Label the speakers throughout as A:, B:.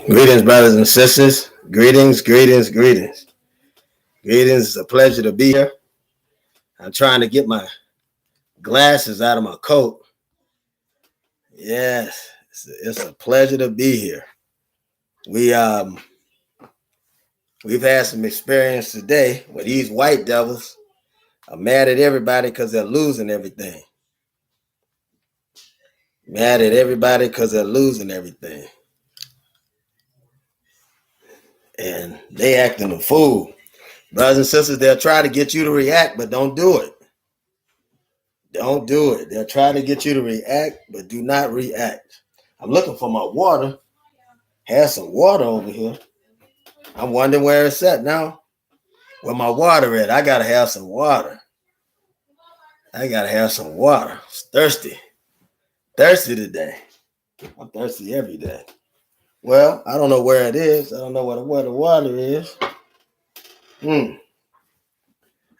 A: Greetings, brothers and sisters. Greetings, greetings, greetings. Greetings. It's a pleasure to be here. I'm trying to get my glasses out of my coat. Yes, it's a pleasure to be here. We've had some experience today where these white devils are mad at everybody because they're losing everything. Mad at everybody because they're losing everything. And they acting a fool. Brothers and sisters, they'll try to get you to react, but don't do it. Don't do it. They'll try to get you to react, but do not react. I'm looking for my water. Have some water over here. I'm wondering where it's at now. Where my water at? I gotta have some water. I gotta have some water. I'm thirsty. Thirsty today. I'm thirsty every day. Well, I don't know where it is. I don't know where the water is. I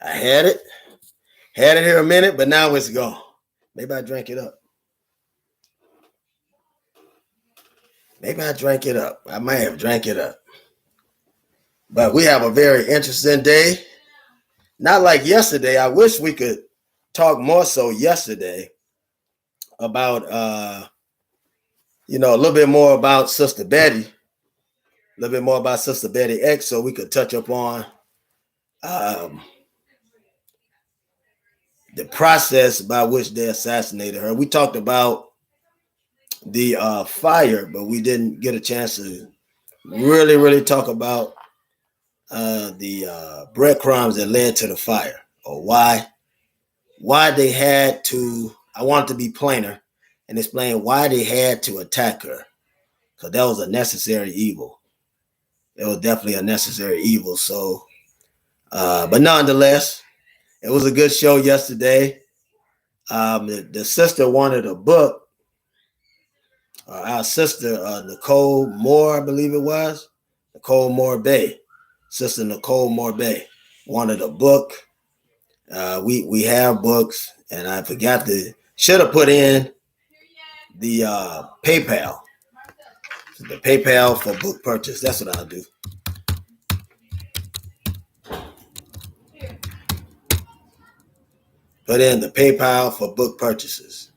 A: had it. Had it here a minute, but now it's gone. Maybe I drank it up. Maybe I drank it up. I might have drank it up. But we have a very interesting day. Not like yesterday. I wish we could talk more so yesterday about, a little bit more about Sister Betty. A little bit more about Sister Betty X so we could touch upon the process by which they assassinated her. We talked about the fire, but we didn't get a chance to really talk about the breadcrumbs that led to the fire, or why they had to. I want to be plainer and explain why they had to attack her, because that was a necessary evil. It was definitely a necessary evil. So, but nonetheless, it was a good show yesterday. The sister wanted a book. Our sister Nicole Moore, I believe it was Nicole Moore Bay. Sister Nicole Moore Bay wanted a book. We have books, and I should have put in the PayPal. The PayPal for book purchase. That's what I'll do. Put in the PayPal for book purchases.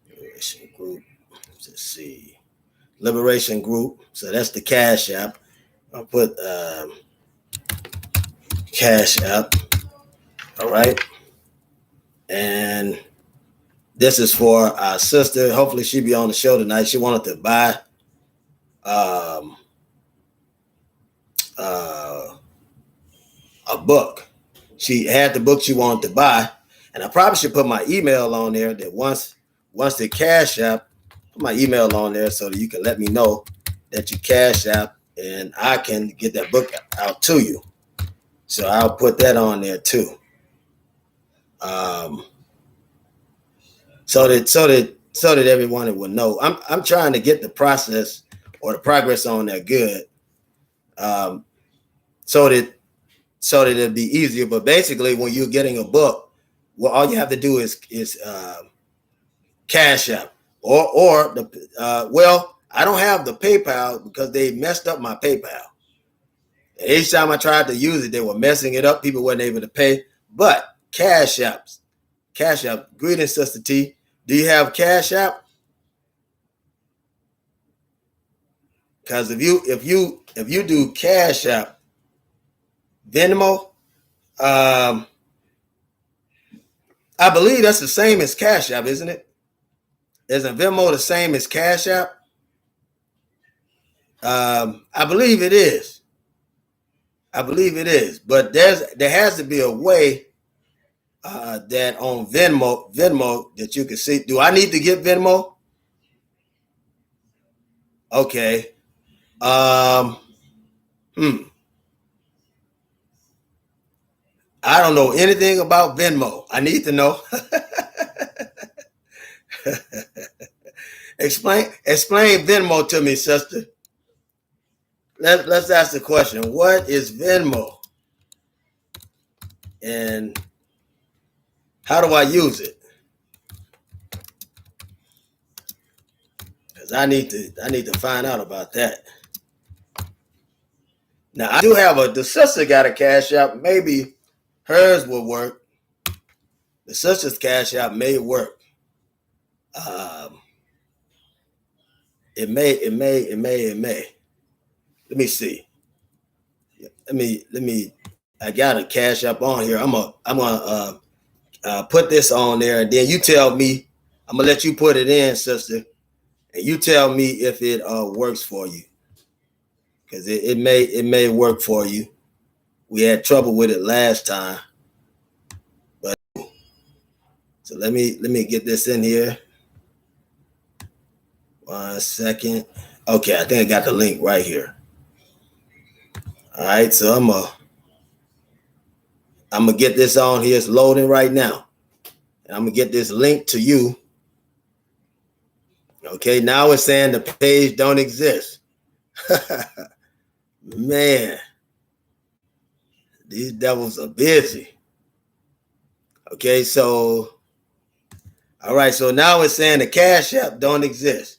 A: Liberation Group. Let's see. Liberation Group. So that's the Cash App. I'll put Cash App. All right. And this is for our sister. Hopefully she'll be on the show tonight. She wanted to buy a book. She had the book she wanted to buy. And I probably should put my email on there that once the Cash App, put my email on there so that you can let me know that you Cash App and I can get that book out to you. So I'll put that on there too. So that everyone will know. I'm trying to get the process or the progress on there good. So that it'll be easier. But basically, when you're getting a book, well, all you have to do is Cash App or the I don't have the PayPal because they messed up my PayPal. And each time I tried to use it, they were messing it up. People weren't able to pay. But Cash App. Greetings, Sister T. Do you have Cash App? Because if you do Cash App, Venmo, I believe that's the same as Cash App, isn't it? Isn't Venmo the same as Cash App? I believe it is. But there has to be a way that on Venmo that you can see. Do I need to get Venmo? Okay. I don't know anything about Venmo. I need to know. Explain Venmo to me, sister. Let's ask the question. What is Venmo? And how do I use it? Because I need to find out about that. Now I do have the sister got a Cash App. Maybe hers will work. The sister's Cash App may work. It may. Let me see. Let me. I got a Cash App on here. I'm gonna put this on there, and then you tell me. I'm gonna let you put it in, sister, and you tell me if it works for you, because it may work for you. We had trouble with it last time, but so let me get this in here. 1 second. Okay, I think I got the link right here. All right, so I'm gonna get this on here. It's loading right now, and I'm gonna get this link to you. Okay, now it's saying the page don't exist. Man, these devils are busy. Okay, so all right, so now it's saying the Cash App don't exist.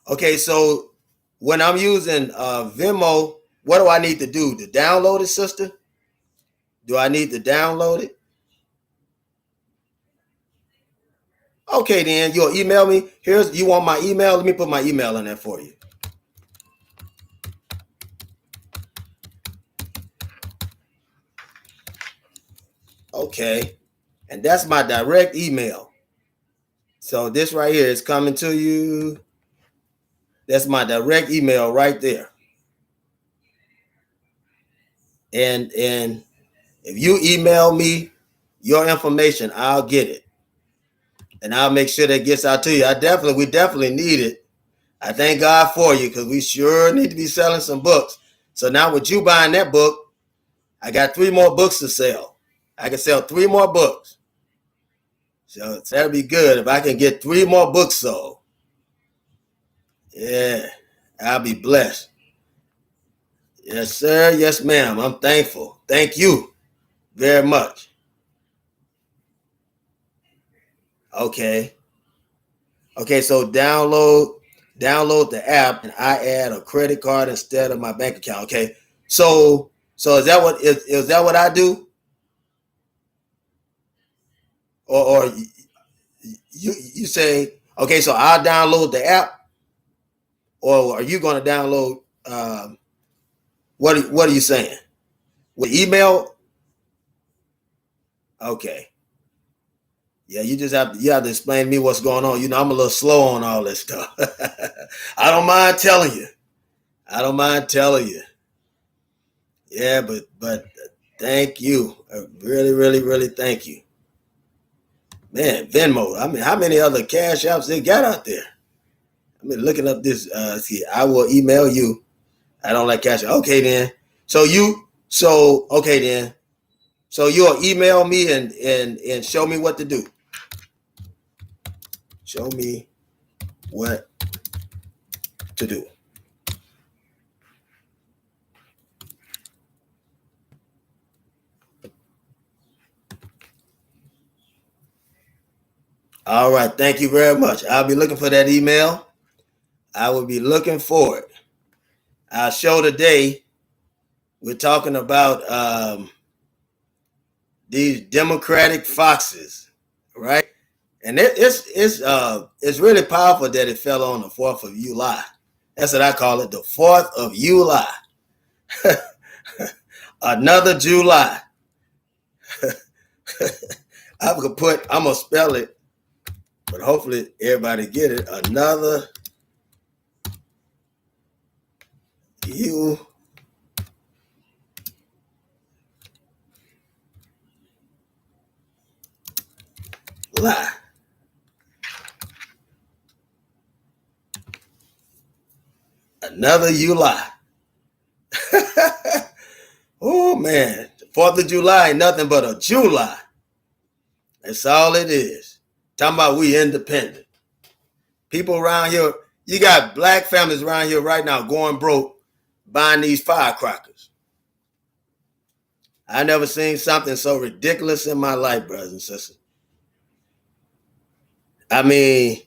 A: Okay, so when I'm using Venmo, what do I need to do? To download it, sister? Do I need to download it? Okay, then you'll email me. You want my email? Let me put my email in there for you. Okay, and that's my direct email. So this right here is coming to you. That's my direct email right there. And if you email me your information, I'll get it. And I'll make sure that gets out to you. We definitely need it. I thank God for you, because we sure need to be selling some books. So now with you buying that book, I got 3 more books to sell. I can sell 3 more books. So that'll be good if I can get 3 more books sold. Yeah, I'll be blessed. Yes, sir. Yes, ma'am. I'm thankful. Thank you very much. Okay. Okay, so download the app, and I add a credit card instead of my bank account. Okay. So is that what I do? Or you say, okay, so I'll download the app, or are you going to download what are you saying? With email? Okay. Yeah, you have to explain to me what's going on. I'm a little slow on all this stuff. I don't mind telling you. Yeah, but thank you. Really, really, really thank you. Man, Venmo. I mean, how many other cash apps they got out there? I mean, looking up this. See, I will email you. I don't like cash. Okay, then. Okay, then. So you'll email me and show me what to do. Show me what to do. All right. Thank you very much. I'll be looking for that email. I will be looking for it. Our show today, we're talking about these Democratic foxes, right? And it's really powerful that it fell on the 4th of July. That's what I call it, the 4th of July. Another July. I'm gonna spell it, but hopefully everybody get it. Another July. Another July. Oh man, 4th of July ain't nothing but a July. That's all it is. Talking about we independent. People around here, you got black families around here right now going broke buying these firecrackers. I never seen something so ridiculous in my life, brothers and sisters. I mean,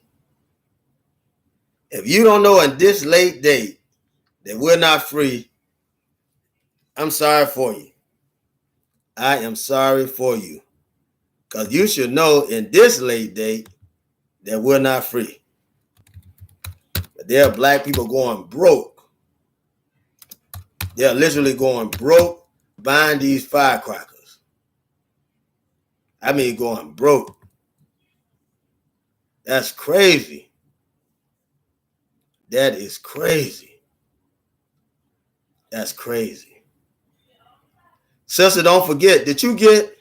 A: if you don't know in this late date that we're not free, I'm sorry for you. I am sorry for you. Because you should know in this late date that we're not free. But there are black people going broke. They're literally going broke buying these firecrackers. I mean, going broke. That's crazy. That is crazy. That's crazy. Sister, don't forget, did you get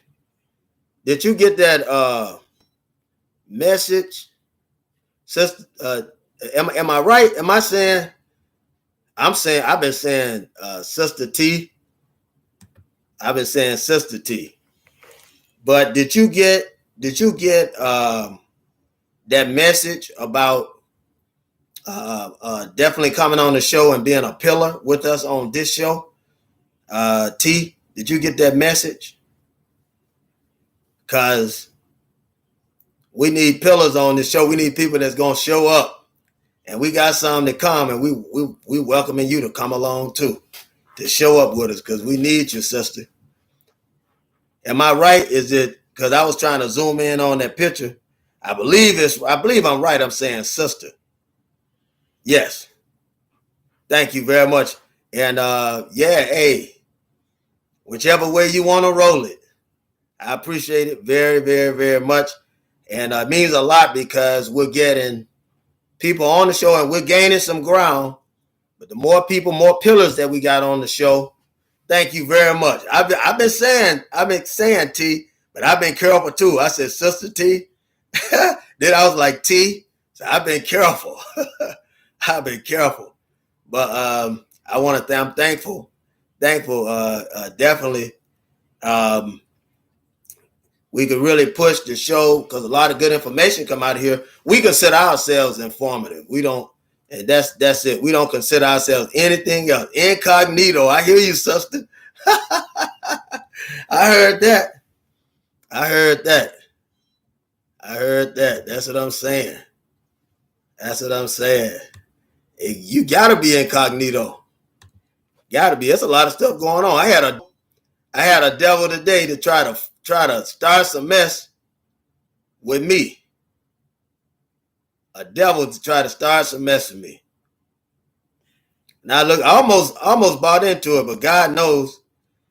A: that message? Sister, am I right? Am I saying I've been saying Sister T. I've been saying Sister T. But did you get that message about definitely coming on the show and being a pillar with us on this show? T, did you get that message? Because we need pillars on this show. We need people that's going to show up. And we got some to come, and we welcoming you to come along too, to show up with us, because we need you, sister. Am I right? Is it because I was trying to zoom in on that picture? I believe I'm right. I'm saying sister. Yes. Thank you very much. And hey, whichever way you want to roll it, I appreciate it very, very, very much. And it means a lot because we're getting people on the show and we're gaining some ground. But the more people, more pillars that we got on the show, thank you very much. I've been saying T, but I've been careful too. I said Sister T. Then I was like T. So I've been careful. I've been careful. But I want to I'm thankful. Definitely. We could really push the show because a lot of good information come out of here. We consider ourselves informative. We don't, and that's it. We don't consider ourselves anything else. Incognito. I hear you, sister. I heard that. That's what I'm saying. You gotta be incognito. Gotta be. There's a lot of stuff going on. I had a devil today to try to start some mess with me. A devil to try to start some mess with me. Now look, I almost bought into it, but God knows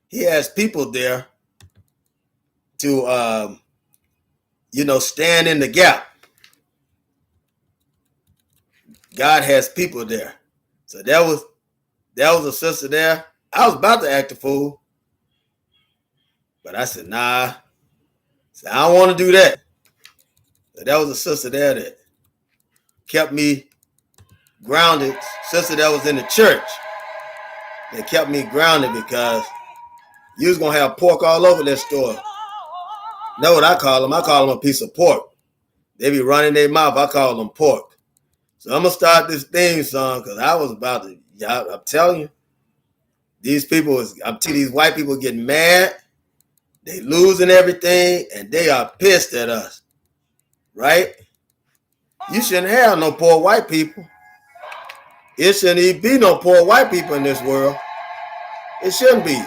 A: He has people there to stand in the gap. God has people there. So that was a sister there. I was about to act a fool. But I said, nah. I don't want to do that. So that was a sister there that kept me grounded. Sister that was in the church that kept me grounded because you was going to have pork all over that store. Know what I call them? I call them a piece of pork. They be running their mouth. I call them pork. So I'm going to start this theme song because I was about to, I'm telling you, these white people getting mad. They losing everything and they are pissed at us. Right? You shouldn't have no poor white people. It shouldn't even be no poor white people in this world. It shouldn't be.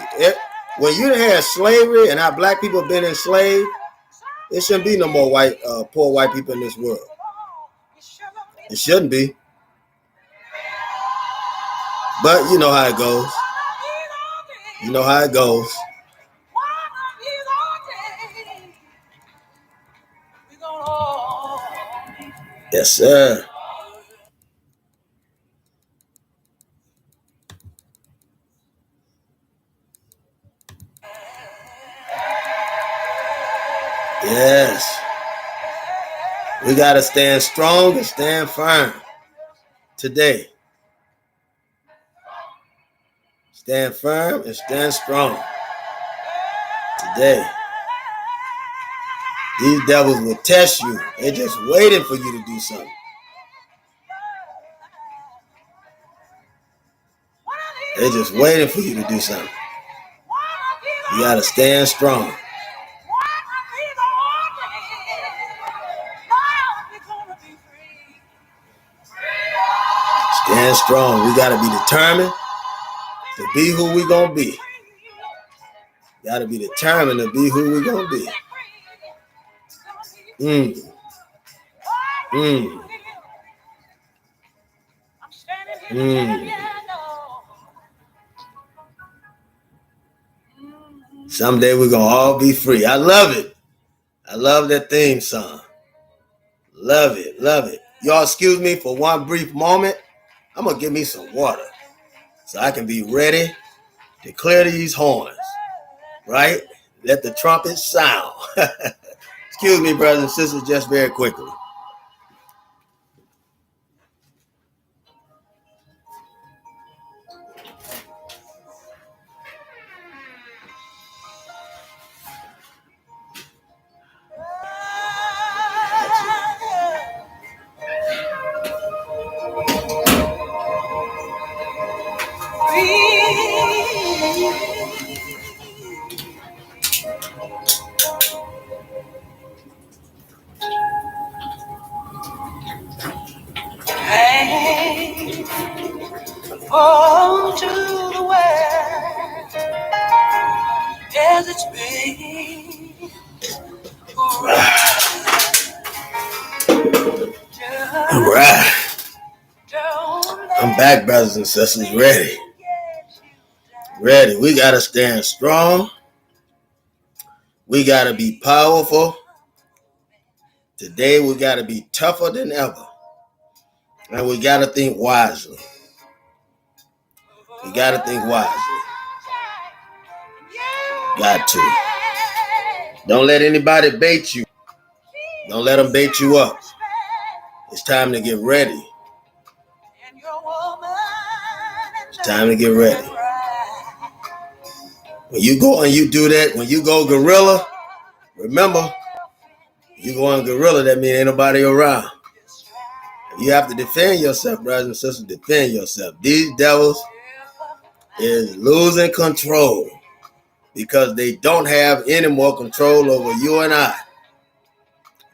A: When you had slavery and how black people have been enslaved, it shouldn't be no more poor white people in this world. It shouldn't be. But you know how it goes. You know how it goes. Yes, sir. Yes. We got to stand strong and stand firm today. Stand firm and stand strong today. These devils will test you. They're just waiting for you to do something. They're just waiting for you to do something. You gotta stand strong. Stand strong. We gotta be determined to be who we gonna be. Gotta be determined to be who we gonna be. Someday we're gonna all be free. I love it. I love that theme song. Love it, love it. Y'all excuse me for one brief moment. I'm gonna give me some water so I can be ready to clear these horns. Right? Let the trumpet sound. Excuse me, brothers and sisters, just very quickly. To the west as it's been. All right. I'm back, brothers and sisters. Ready. Ready. We got to stand strong. We got to be powerful. Today, we got to be tougher than ever. And we got to think wisely. We got to think wisely. Got to. Don't let anybody bait you. Don't let them bait you up. It's time to get ready. It's time to get ready. When you go and you do that, when you go guerrilla, remember, you go on guerrilla, that means ain't nobody around. You have to defend yourself, brothers and sisters. Defend yourself. These devils is losing control because they don't have any more control over you and I.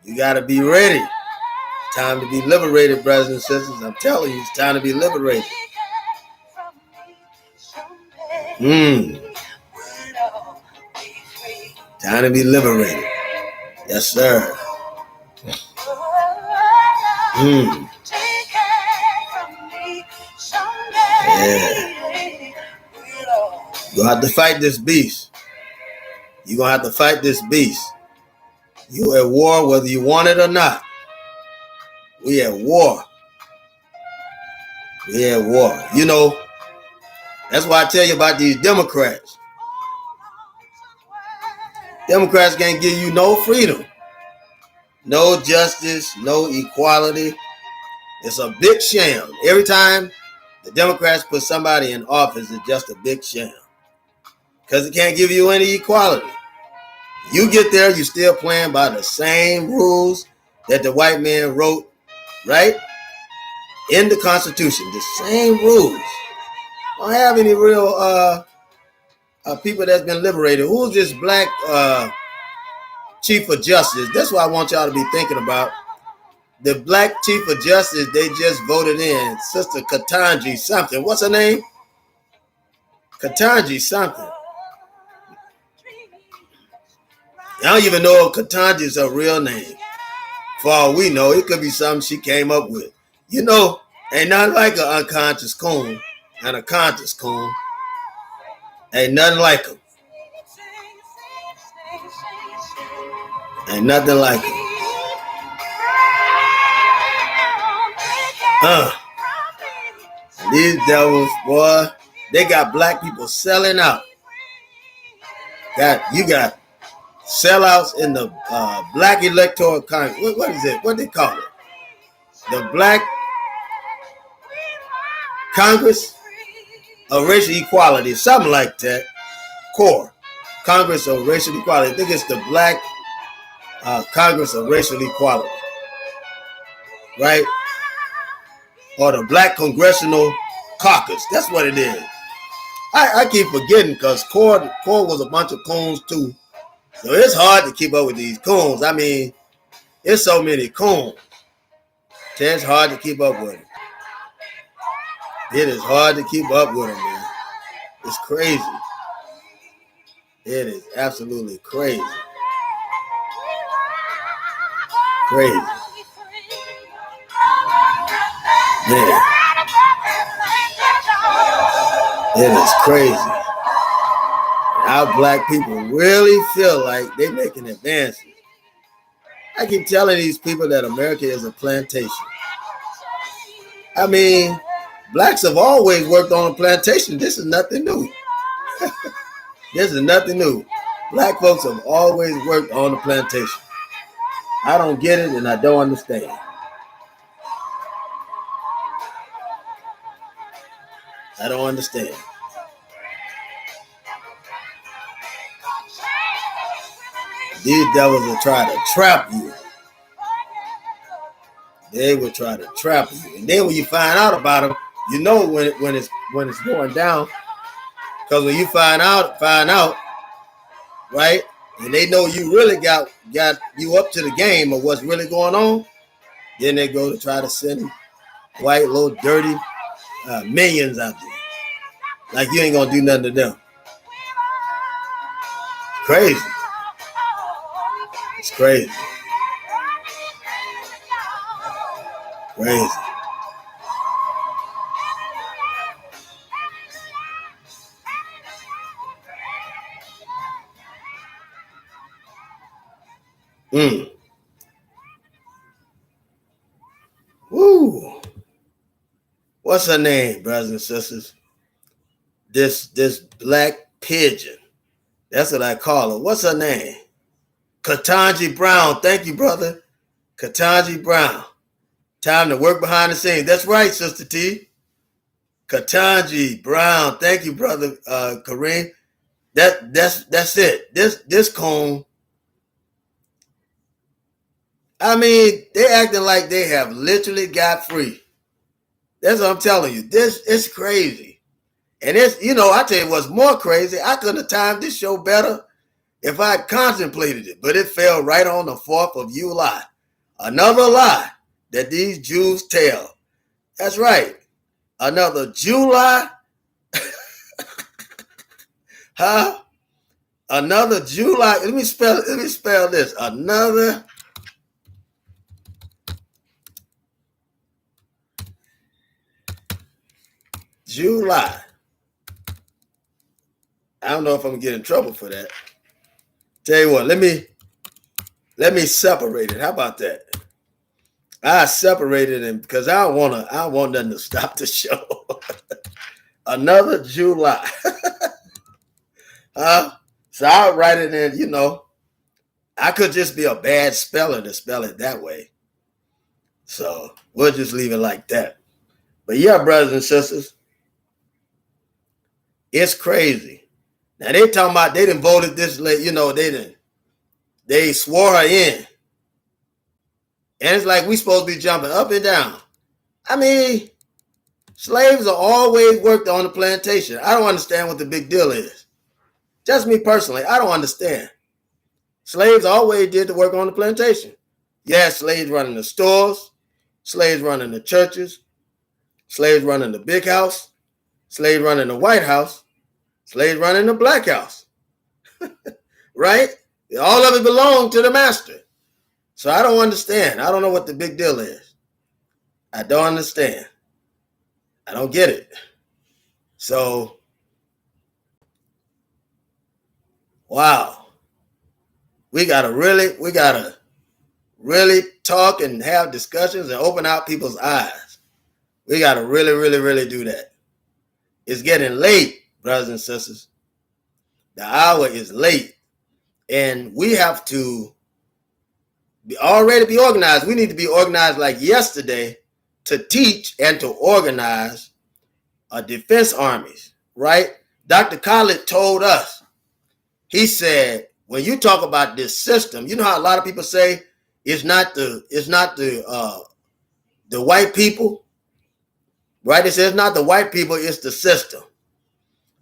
A: You got to be ready. It's time to be liberated, brothers and sisters. I'm telling you, it's time to be liberated. Time to be liberated. Yes, sir. Yeah. You're going to have to fight this beast. You're going to have to fight this beast. You're at war whether you want it or not. We at war. We at war. You know, that's why I tell you about these Democrats. Democrats can't give you no freedom, no justice, no equality. It's a big sham. Every time the Democrats put somebody in office, it's just a big sham. Because it can't give you any equality. You get there, you're still playing by the same rules that the white man wrote, right? In the Constitution, the same rules. Don't have any real people that's been liberated. Who's this black Chief of Justice? That's what I want y'all to be thinking about. The black Chief of Justice, they just voted in Sister Ketanji something. What's her name? Ketanji something. I don't even know if Ketanji is her real name. For all we know, it could be something she came up with. You know, ain't nothing like an unconscious coon and a conscious coon. Ain't nothing like them. Ain't nothing like them. These devils, boy, they got black people selling out. You got sellouts in the black electoral Congress. What is it? What they call it? The Black Congress of Racial Equality, something like that. CORE, Congress of Racial Equality. I think it's the Black Congress of Racial Equality, right? Or the Black Congressional Caucus. That's what it is. I keep forgetting because Core was a bunch of coons too. So it's hard to keep up with these coons. I mean, it's so many coons. So it's hard to keep up with them. It is hard to keep up with them, man. It's crazy. It is absolutely crazy. Crazy. Yeah. It is crazy. Our black people really feel like they're making advances. I keep telling these people that America is a plantation. I mean, blacks have always worked on a plantation. This is nothing new. This is nothing new. Black folks have always worked on a plantation. I don't get it and I don't understand. I don't understand. These devils will try to trap you. They will try to trap you. And then when you find out about them, you know when it's going down. Because when you find out, right? And they know you really got you up to the game of what's really going on, then they go to try to send white little dirty minions out there. Like you ain't gonna do nothing to them. Crazy. It's crazy. Crazy. Woo. What's her name, brothers and sisters? This black pigeon. That's what I call her. What's her name? Ketanji Brown. Thank you, brother. Ketanji Brown. Time to work behind the scenes. That's right, Sister T. Ketanji Brown. Thank you, brother Kareem. That's it. This cone. I mean, they acting like they have literally got free. That's what I'm telling you. This is crazy. And it's, I tell you what's more crazy. I could have timed this show better if I had contemplated it, but it fell right on the 4th of July. Another lie that these Jews tell. That's right. Another July. Huh? Another July. Let me spell this. Another July. I don't know if I'm gonna get in trouble for that. Tell you what, let me separate it. How about that? I separated it because I don't want nothing to stop the show. Another July. So I'll write it in, I could just be a bad speller to spell it that way. So we'll just leave it like that. But yeah, brothers and sisters, it's crazy. Now they talking about they done voted this late, they swore her in. And it's like we supposed to be jumping up and down. I mean, slaves are always worked on the plantation. I don't understand what the big deal is. Just me personally, I don't understand. Slaves always did the work on the plantation. Yeah, slaves running the stores, slaves running the churches, slaves running the big house, slaves running the White House, slaves running the Black House. Right? All of it belonged to the master. So I don't understand. I don't know what the big deal is. I don't understand. I don't get it. So, wow. We gotta really talk and have discussions and open out people's eyes. We gotta really do that. It's getting late, brothers and sisters. The hour is late. And we have to already be organized. We need to be organized like yesterday to teach and to organize defense armies, right? Dr. Khaled told us, he said, when you talk about this system, you know how a lot of people say it's not the white people, right? It says not the white people, it's the system.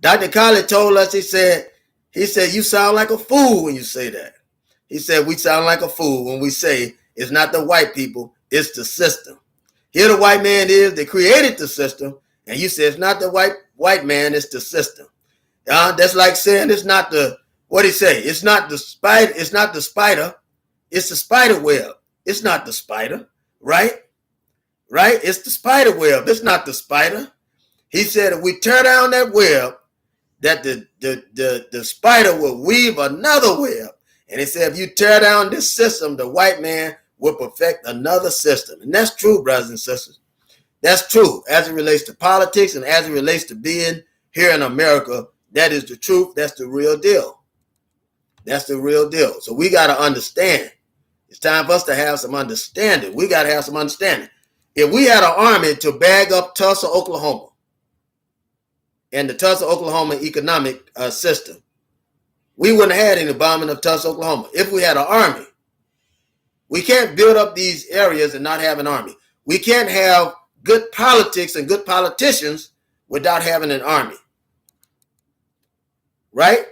A: Dr. Colley told us, he said, you sound like a fool when you say that. He said, we sound like a fool when we say it's not the white people, it's the system. Here the white man is, they created the system, and you say it's not the white man, it's the system. That's like saying it's not the, what he say? It's not the spider, it's the spider web. It's not the spider, right? Right? It's the spider web. It's not the spider. He said if we tear down that web, that the spider will weave another web. And he said if you tear down this system, the white man will perfect another system. And that's true, brothers and sisters. That's true as it relates to politics and as it relates to being here in America. That is the truth. That's the real deal. That's the real deal. So we got to understand. It's time for us to have some understanding. We got to have some understanding. If we had an army to bag up Tulsa, Oklahoma, and the Tulsa, Oklahoma economic system, we wouldn't have had any bombing of Tulsa, Oklahoma. If we had an army, we can't build up these areas and not have an army. We can't have good politics and good politicians without having an army. Right?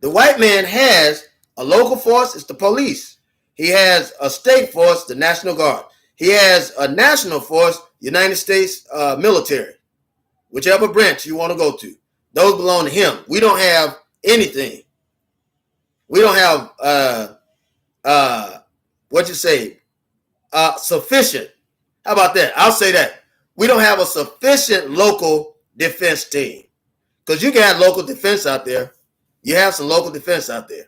A: The white man has a local force, it's the police. He has a state force, the National Guard. He has a national force, United States military. Whichever branch you want to go to. Those belong to him. We don't have anything. We don't have sufficient. How about that? I'll say that. We don't have a sufficient local defense team. Because you can have local defense out there. You have some local defense out there.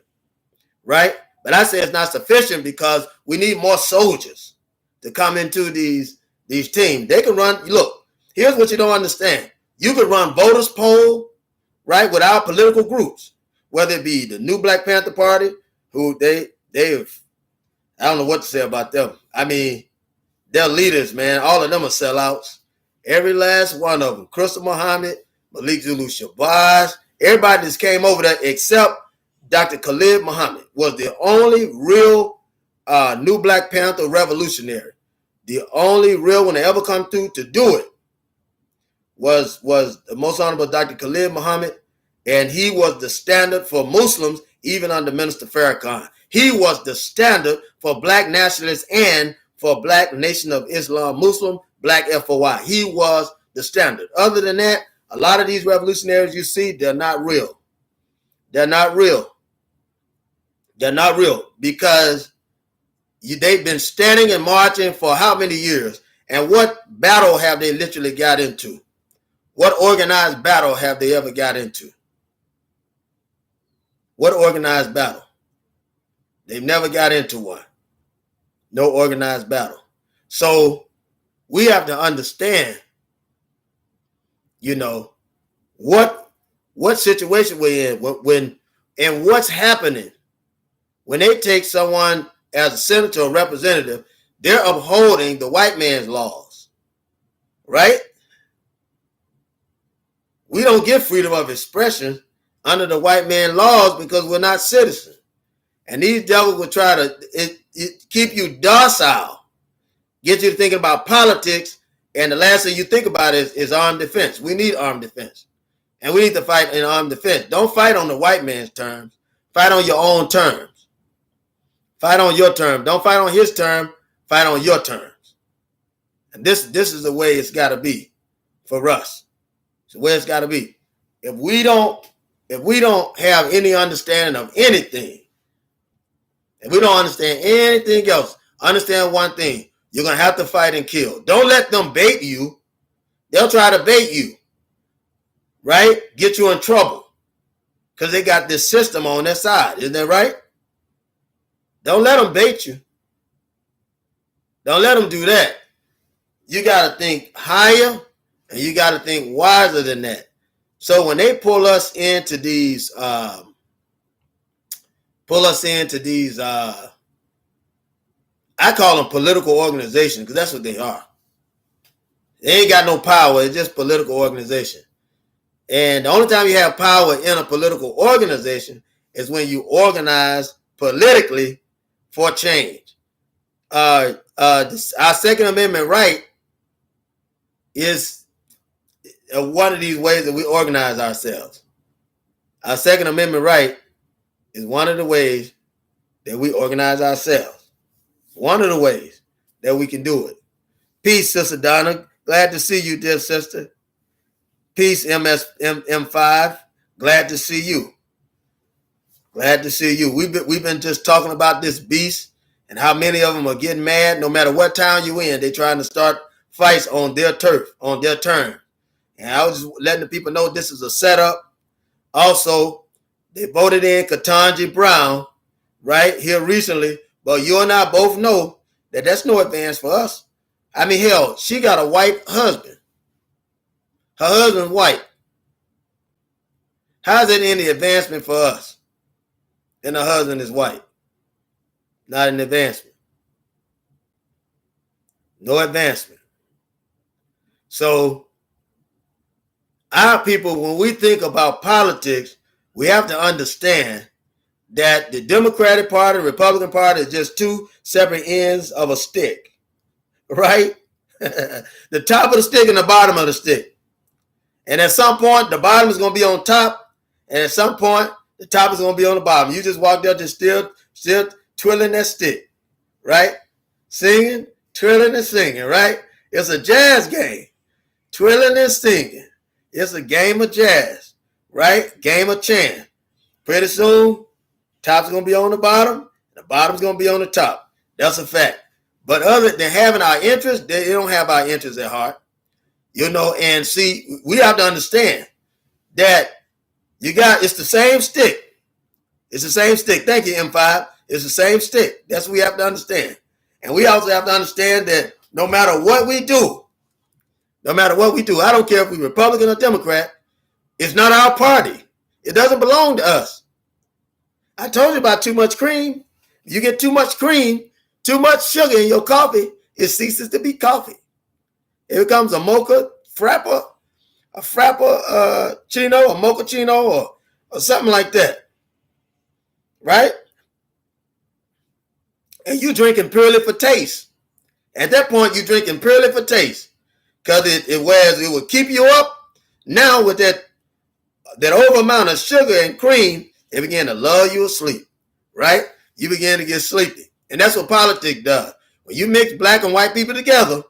A: Right? But I say it's not sufficient because we need more soldiers to come into these teams. They can run. Look, here's what you don't understand. You could run voters poll, right, without political groups, whether it be the New Black Panther Party, who they've, I don't know what to say about them. I mean, they're leaders, man. All of them are sellouts. Every last one of them. Crystal Muhammad, Malik Zulu Shabazz, everybody that came over there except Dr. Khalid Muhammad was the only real New Black Panther revolutionary. The only real one to ever come through to do it was the most honorable Dr. Khalid Muhammad, and he was the standard for Muslims even under Minister Farrakhan. He was the standard for black nationalists and for Black Nation of Islam Muslim, Black FOI. He was the standard. Other than that, a lot of these revolutionaries you see, they're not real. They're not real. They're not real because they've been standing and marching for how many years? And what battle have they literally got into? What organized battle have they ever got into? What organized battle? They've never got into one. No organized battle. So we have to understand, what situation we're in, and what's happening. When they take someone as a senator or representative, they're upholding the white man's laws, right? We don't get freedom of expression under the white man laws because we're not citizens. And these devils will try to keep you docile, get you thinking about politics, and the last thing you think about is armed defense. We need armed defense. And we need to fight in armed defense. Don't fight on the white man's terms. Fight on your own terms. Fight on your terms. Don't fight on his term. Fight on your terms. And this is the way it's got to be for us. It's the way it's got to be. If we don't have any understanding of anything, if we don't understand anything else, understand one thing. You're going to have to fight and kill. Don't let them bait you. They'll try to bait you, right? Get you in trouble because they got this system on their side. Isn't that right? Don't let them bait you. Don't let them do that. You got to think higher and you got to think wiser than that. So when they pull us into these, I call them political organizations because that's what they are. They ain't got no power. It's just political organization. And the only time you have power in a political organization is when you organize politically for change. Our Second Amendment right is one of these ways that we organize ourselves. Our Second Amendment right is one of the ways that we organize ourselves. One of the ways that we can do it. Peace, Sister Donna. Glad to see you, dear sister. Peace, M5. Glad to see you. Glad to see you. We've been just talking about this beast and how many of them are getting mad. No matter what town you're in, they're trying to start fights on their turf, on their turn. And I was just letting the people know this is a setup. Also, they voted in Ketanji Brown right here recently, but you and I both know that that's no advance for us. I mean, hell, she got a white husband. Her husband's white. How is it any advancement for us? And her husband is white. Not an advancement. No advancement. So, our people, when we think about politics, we have to understand that the Democratic Party, the Republican Party is just two separate ends of a stick, right? The top of the stick and the bottom of the stick. And at some point, the bottom is going to be on top, and at some point, the top is going to be on the bottom. You just walked up just still twirling that stick, right? Singing, twirling and singing, right? It's a jazz game. Twirling and singing. It's a game of jazz, right? Game of chant. Pretty soon, top's going to be on the bottom, the bottom's going to be on the top. That's a fact. But other than having our interests, they don't have our interests at heart. You know, and see, we have to understand that it's the same stick. It's the same stick. Thank you, M5. It's the same stick. That's what we have to understand. And we also have to understand that no matter what we do, I don't care if we're Republican or Democrat, it's not our party. It doesn't belong to us. I told you about too much cream. You get too much cream, too much sugar in your coffee, it ceases to be coffee. It becomes a mocha frappa, chino, a mochaccino, or something like that. Right? And you drinking purely for taste. At that point, you drinking purely for taste. Because it will keep you up. Now with that over amount of sugar and cream, it began to lull you asleep. Right? You begin to get sleepy. And that's what politics does. When you mix black and white people together,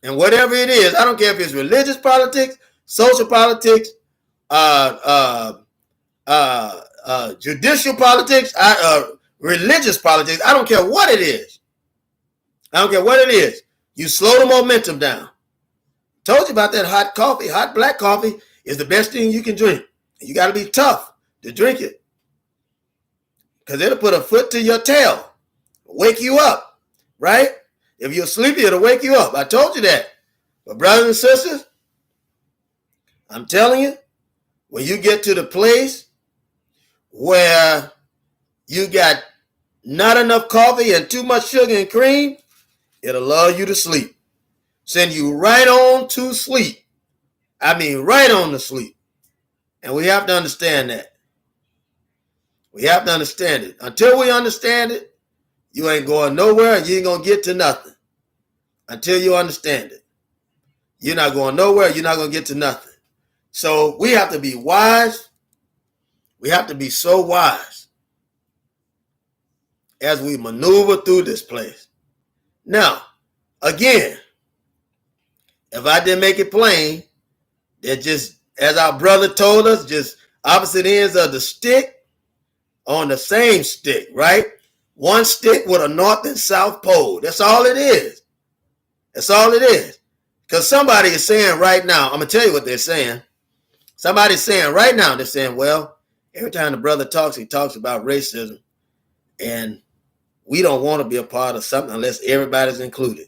A: and whatever it is, I don't care if it's religious politics, social politics, judicial politics, religious politics. I don't care what it is. You slow the momentum down. Told you about that hot coffee. Hot black coffee is the best thing you can drink. You got to be tough to drink it. Because it'll put a foot to your tail. Wake you up. Right? If you're sleepy, it'll wake you up. I told you that. But brothers and sisters, I'm telling you, when you get to the place where you got not enough coffee and too much sugar and cream, it'll lull you to sleep. Send you right on to sleep. I mean, right on to sleep. And we have to understand that. We have to understand it. Until we understand it, you ain't going nowhere and you ain't going to get to nothing. Until you understand it. You're not going nowhere. You're not going to get to nothing. So we have to be wise. We have to be so wise as we maneuver through this place. Now, again, if I didn't make it plain, that just, as our brother told us, just opposite ends of the stick on the same stick, right? One stick with a north and south pole. That's all it is. That's all it is. Because somebody is saying right now, I'm going to tell you what they're saying. Somebody's saying right now, they're saying, well, every time the brother talks, he talks about racism. And we don't want to be a part of something unless everybody's included.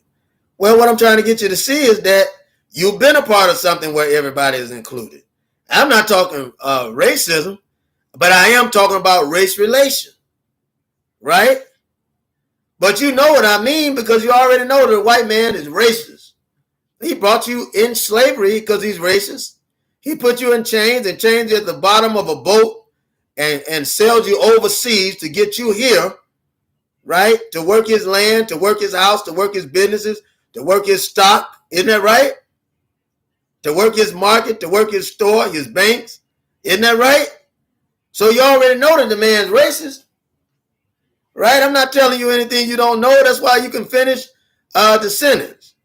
A: Well, what I'm trying to get you to see is that you've been a part of something where everybody is included. I'm not talking racism, but I am talking about race relation. Right? But you know what I mean because you already know that the white man is racist. He brought you in slavery because he's racist. He put you in chains and chained you at the bottom of a boat and sailed you overseas to get you here, right? To work his land, to work his house, to work his businesses, to work his stock. Isn't that right? to work his market, to work his store, his banks. Isn't that right? So you already know that the man's racist, right? I'm not telling you anything you don't know. That's why you can finish the sentence.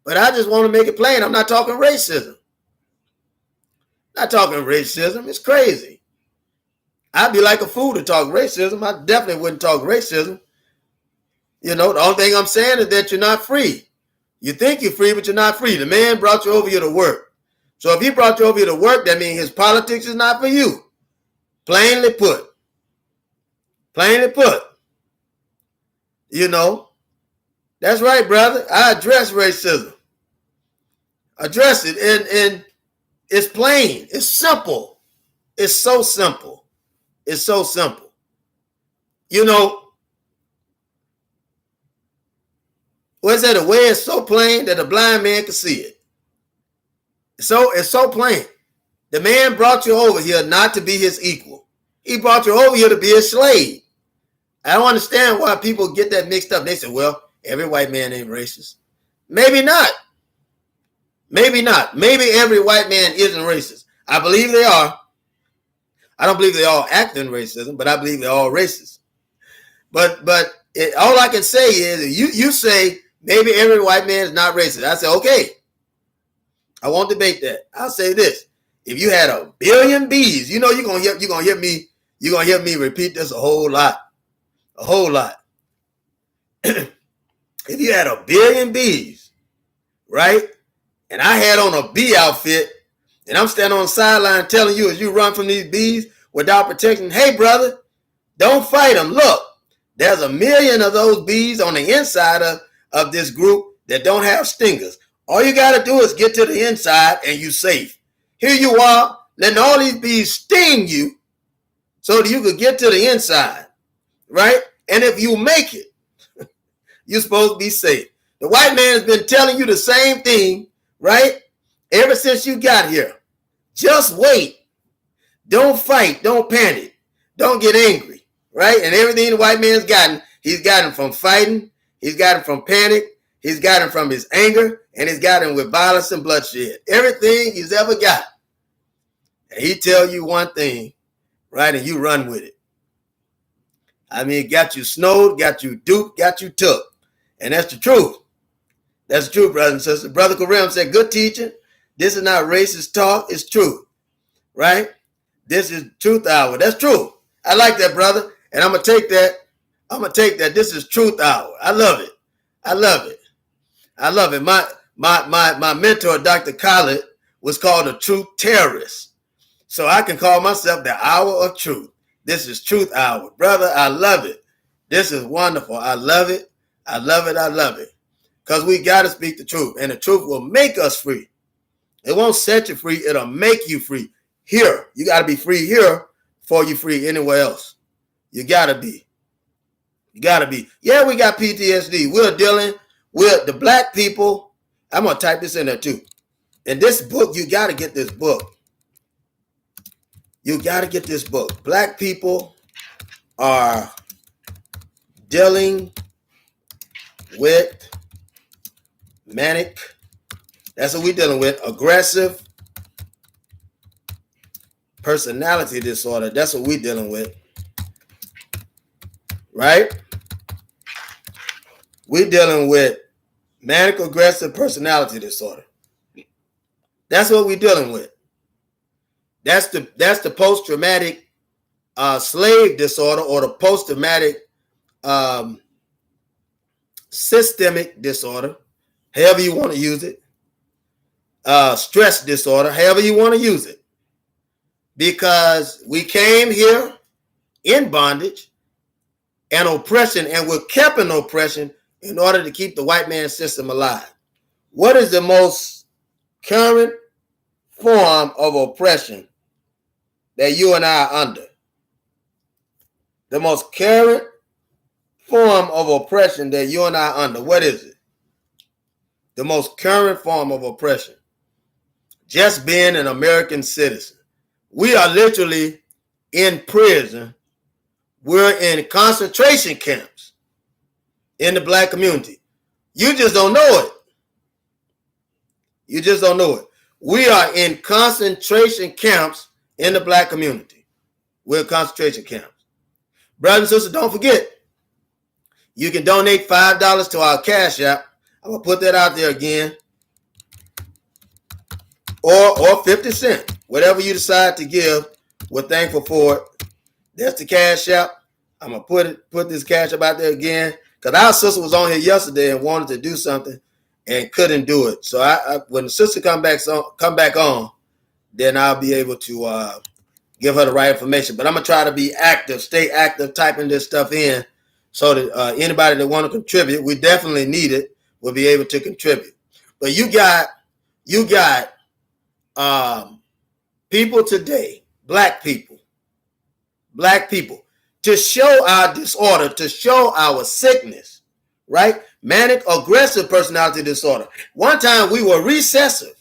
A: But I just want to make it plain. I'm not talking racism. Not talking racism. It's crazy. I'd be like a fool to talk racism. I definitely wouldn't talk racism. You know, the only thing I'm saying is that you're not free. You think you're free, but you're not free. The man brought you over here to work. So if he brought you over here to work, that means his politics is not for you. Plainly put. Plainly put. You know, that's right, brother. I address racism. Address it. And it's plain. It's simple. It's so simple. It's so simple. You know, what's that? The way is so plain that a blind man can see it. So it's so plain. The man brought you over here not to be his equal. He brought you over here to be a slave. I don't understand why people get that mixed up. They say, well, every white man ain't racist. Maybe not. Maybe not. Maybe every white man isn't racist. I believe they are. I don't believe they all act in racism, but I believe they're all racist. But all I can say is you say maybe every white man is not racist. I say, okay. I won't debate that. I'll say this. If you had a billion bees, you know you're gonna hear me repeat this a whole lot. A whole lot. If you had a billion bees, right? And I had on a bee outfit, and I'm standing on the sideline telling you as you run from these bees without protection, hey brother, don't fight them. Look, there's a million of those bees on the inside of this group that don't have stingers. All you got to do is get to the inside and you're safe. Here you are, letting all these bees sting you so that you could get to the inside, right? And if you make it, you're supposed to be safe. The white man has been telling you the same thing, right? Ever since you got here. Just wait. Don't fight. Don't panic. Don't get angry, right? And everything the white man's gotten, he's gotten from fighting. He's gotten from panic. He's gotten from his anger. And he's gotten with violence and bloodshed. Everything he's ever got. And he tell you one thing, right? And you run with it. I mean, got you snowed, got you duped, got you took. And that's the truth. That's the truth, brothers and sisters. Brother Kareem said, good teaching. This is not racist talk. It's truth, right? This is truth hour. That's true. I like that, brother. And I'm going to take that. I'm going to take that. This is truth hour. I love it. I love it. I love it. My mentor, Dr. Khaled, was called a truth terrorist. So I can call myself the hour of truth. This is truth hour. Brother, I love it. This is wonderful. I love it. I love it. I love it. Because we got to speak the truth. And the truth will make us free. It won't set you free. It'll make you free. Here. You got to be free here before you're free anywhere else. You got to be. You got to be. Yeah, we got PTSD. We're dealing with the black people. I'm going to type this in there too. In this book, you got to get this book. You got to get this book. Black people are dealing with manic. That's what we're dealing with. Aggressive personality disorder. That's what we're dealing with. Right? We're dealing with manic aggressive personality disorder. That's what we're dealing with. That's the post-traumatic slave disorder or the post-traumatic systemic disorder, however you want to use it. Stress disorder, however you want to use it. Because we came here in bondage and oppression, and we're kept in oppression in order to keep the white man system alive. What is the most current form of oppression that you and I are under? The most current form of oppression that you and I are under. What is it? The most current form of oppression. Just being an American citizen. We are literally in prison. We're in concentration camps in the black community. You just don't know it. You just don't know it. We are in concentration camps in the black community. We're in concentration camps. Brothers and sisters, don't forget, you can donate $5 to our Cash App. I'm going to put that out there again. Or 50 cents. Whatever you decide to give, we're thankful for it. That's the Cash App. I'm going to put this Cash App out there again. Because our sister was on here yesterday and wanted to do something and couldn't do it. So when the sister come back on, then I'll be able to give her the right information. But I'm going to try to be active, stay active, typing this stuff in so that anybody that want to contribute, we definitely need it, will be able to contribute. But you got people today, black people, to show our disorder, to show our sickness, right? Manic aggressive personality disorder. One time we were recessive,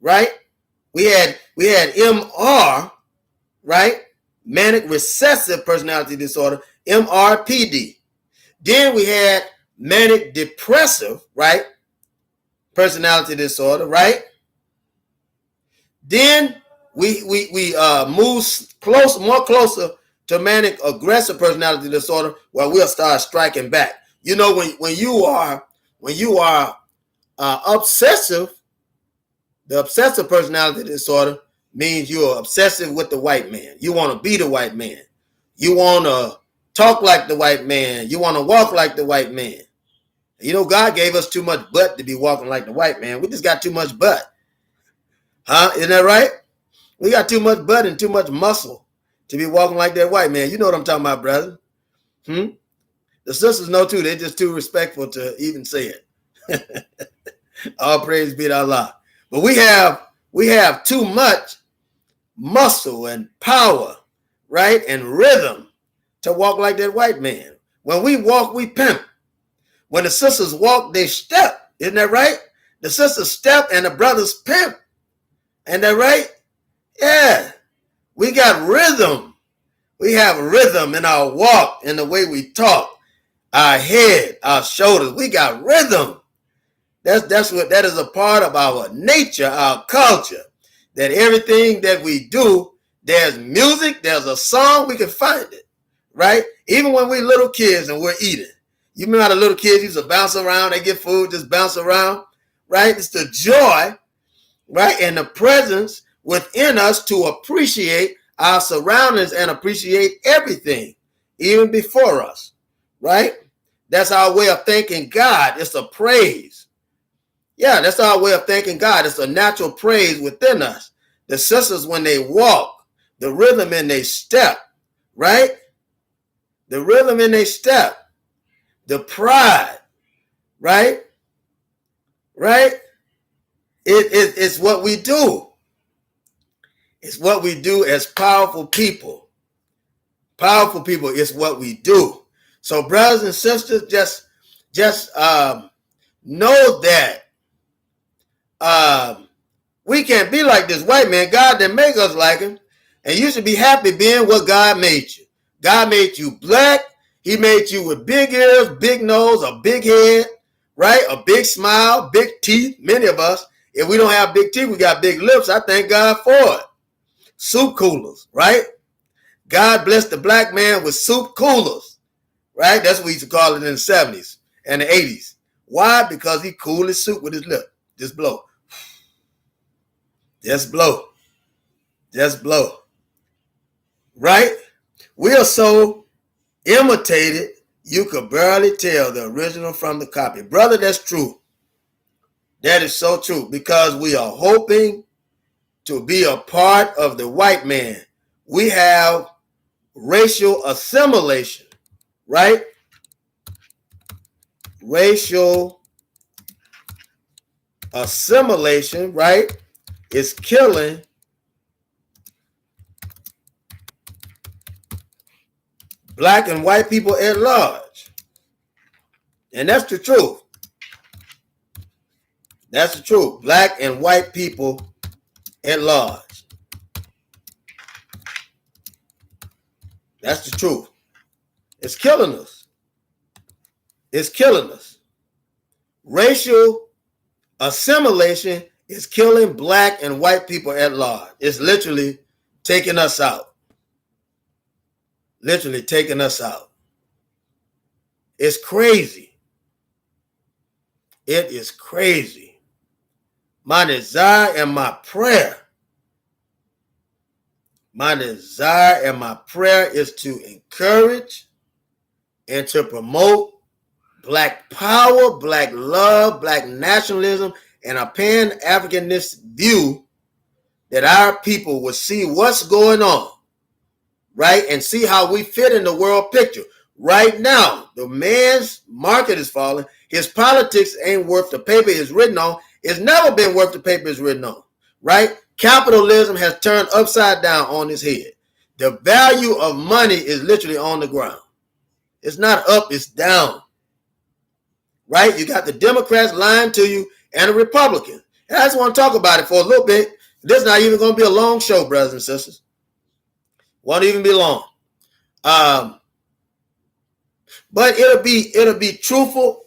A: right? We had MR, right? Manic recessive personality disorder, MRPD. Then we had manic depressive, right? Personality disorder, right? Then we move more closer to manic aggressive personality disorder, where we'll start striking back. You know, when you are obsessive, the obsessive personality disorder means you're obsessive with the white man. You want to be the white man. You want to talk like the white man. You want to walk like the white man. You know, God gave us too much butt to be walking like the white man. We just got too much butt. Huh? Isn't that right? We got too much butt and too much muscle to be walking like that white man. You know what I'm talking about, brother. The sisters know too. They're just too respectful to even say it. All praise be to Allah. But we have too much muscle and power, right? And rhythm to walk like that white man. When we walk, we pimp. When the sisters walk, they step. Isn't that right? The sisters step and the brothers pimp. Ain't that right? Yeah. We got rhythm. We have rhythm in our walk, in the way we talk, our head, our shoulders. We got rhythm. That is a part of our nature, our culture. That everything that we do, there's music, there's a song, we can find it, right? Even when we're little kids and we're eating. You remember how the little kids used to bounce around, they get food, just bounce around, right? It's the joy, right? And the presence within us to appreciate our surroundings and appreciate everything, even before us, right? That's our way of thanking God. It's a praise. Yeah, that's our way of thanking God. It's a natural praise within us. The sisters, when they walk, the rhythm in their step, right? The rhythm in their step, the pride, right? Right? It's what we do. It's what we do as powerful people. Powerful people is what we do. So brothers and sisters, just know that we can't be like this white man. God didn't make us like him. And you should be happy being what God made you. God made you black. He made you with big ears, big nose, a big head, right? A big smile, big teeth. Many of us, if we don't have big teeth, we got big lips. I thank God for it. Soup coolers, right? God blessed the black man with soup coolers, right? That's what we used to call it in the 70s and the 80s. Why? Because he cooled his soup with his lip. Just blow. Just blow. Just blow. Right? We are so imitated, you could barely tell the original from the copy. Brother, that's true. That is so true, because we are hoping to be a part of the white man. We have racial assimilation, right? Racial assimilation, right, is killing black and white people at large. And that's the truth. That's the truth. Black and white people at large. That's the truth. It's killing us. It's killing us. Racial assimilation It's killing black and white people at large. It's literally taking us out. Literally taking us out. It's crazy. It is crazy. My desire and my prayer is to encourage and to promote black power, black love, black nationalism, and a pan-Africanist view, that our people will see what's going on, right? And see how we fit in the world picture. Right now, the man's market is falling. His politics ain't worth the paper it's written on. It's never been worth the paper it's written on, right? Capitalism has turned upside down on his head. The value of money is literally on the ground. It's not up, it's down, right? You got the Democrats lying to you and the Republicans. And I just want to talk about it for a little bit. This is not even going to be a long show, brothers and sisters. Won't even be long. But it'll be truthful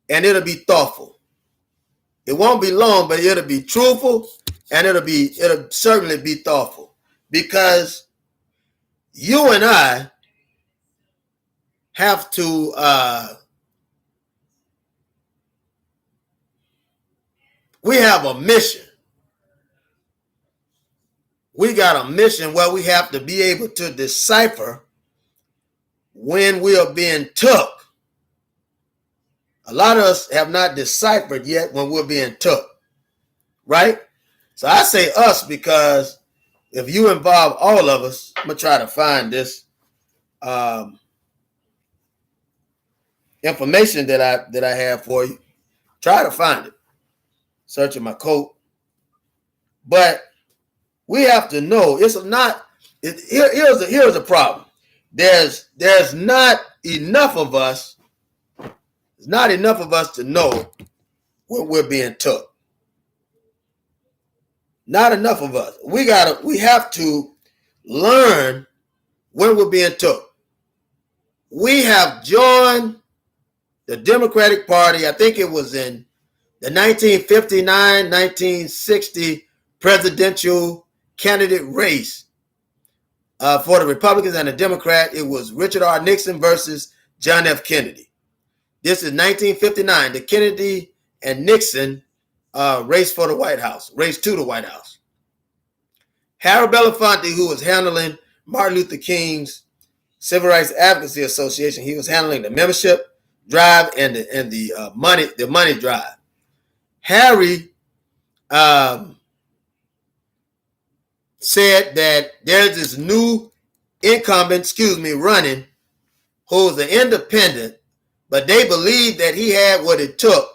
A: and it'll be thoughtful. It won't be long, but it'll be truthful and it'll certainly be thoughtful, because you and I have to we have a mission. We got a mission where we have to be able to decipher when we are being took. A lot of us have not deciphered yet when we're being took, right? So I say us because if you involve all of us, I'm going to try to find this information that I have for you. Try to find it. Searching my coat. But we have to know it's not, here's the problem. There's not enough of us. There's not enough of us to know when we're being took. Not enough of us. We have to learn when we're being took. We have joined the Democratic Party. I think it was in the 1959-1960 presidential candidate race for the Republicans and the Democrat. It was Richard R. Nixon versus John F. Kennedy. This is 1959. The Kennedy and Nixon race to the White House. Harry Belafonte, who was handling Martin Luther King's Civil Rights Advocacy Association, he was handling the membership drive and the money drive. Harry said that there's this new incumbent, running, who's an independent, but they believed that he had what it took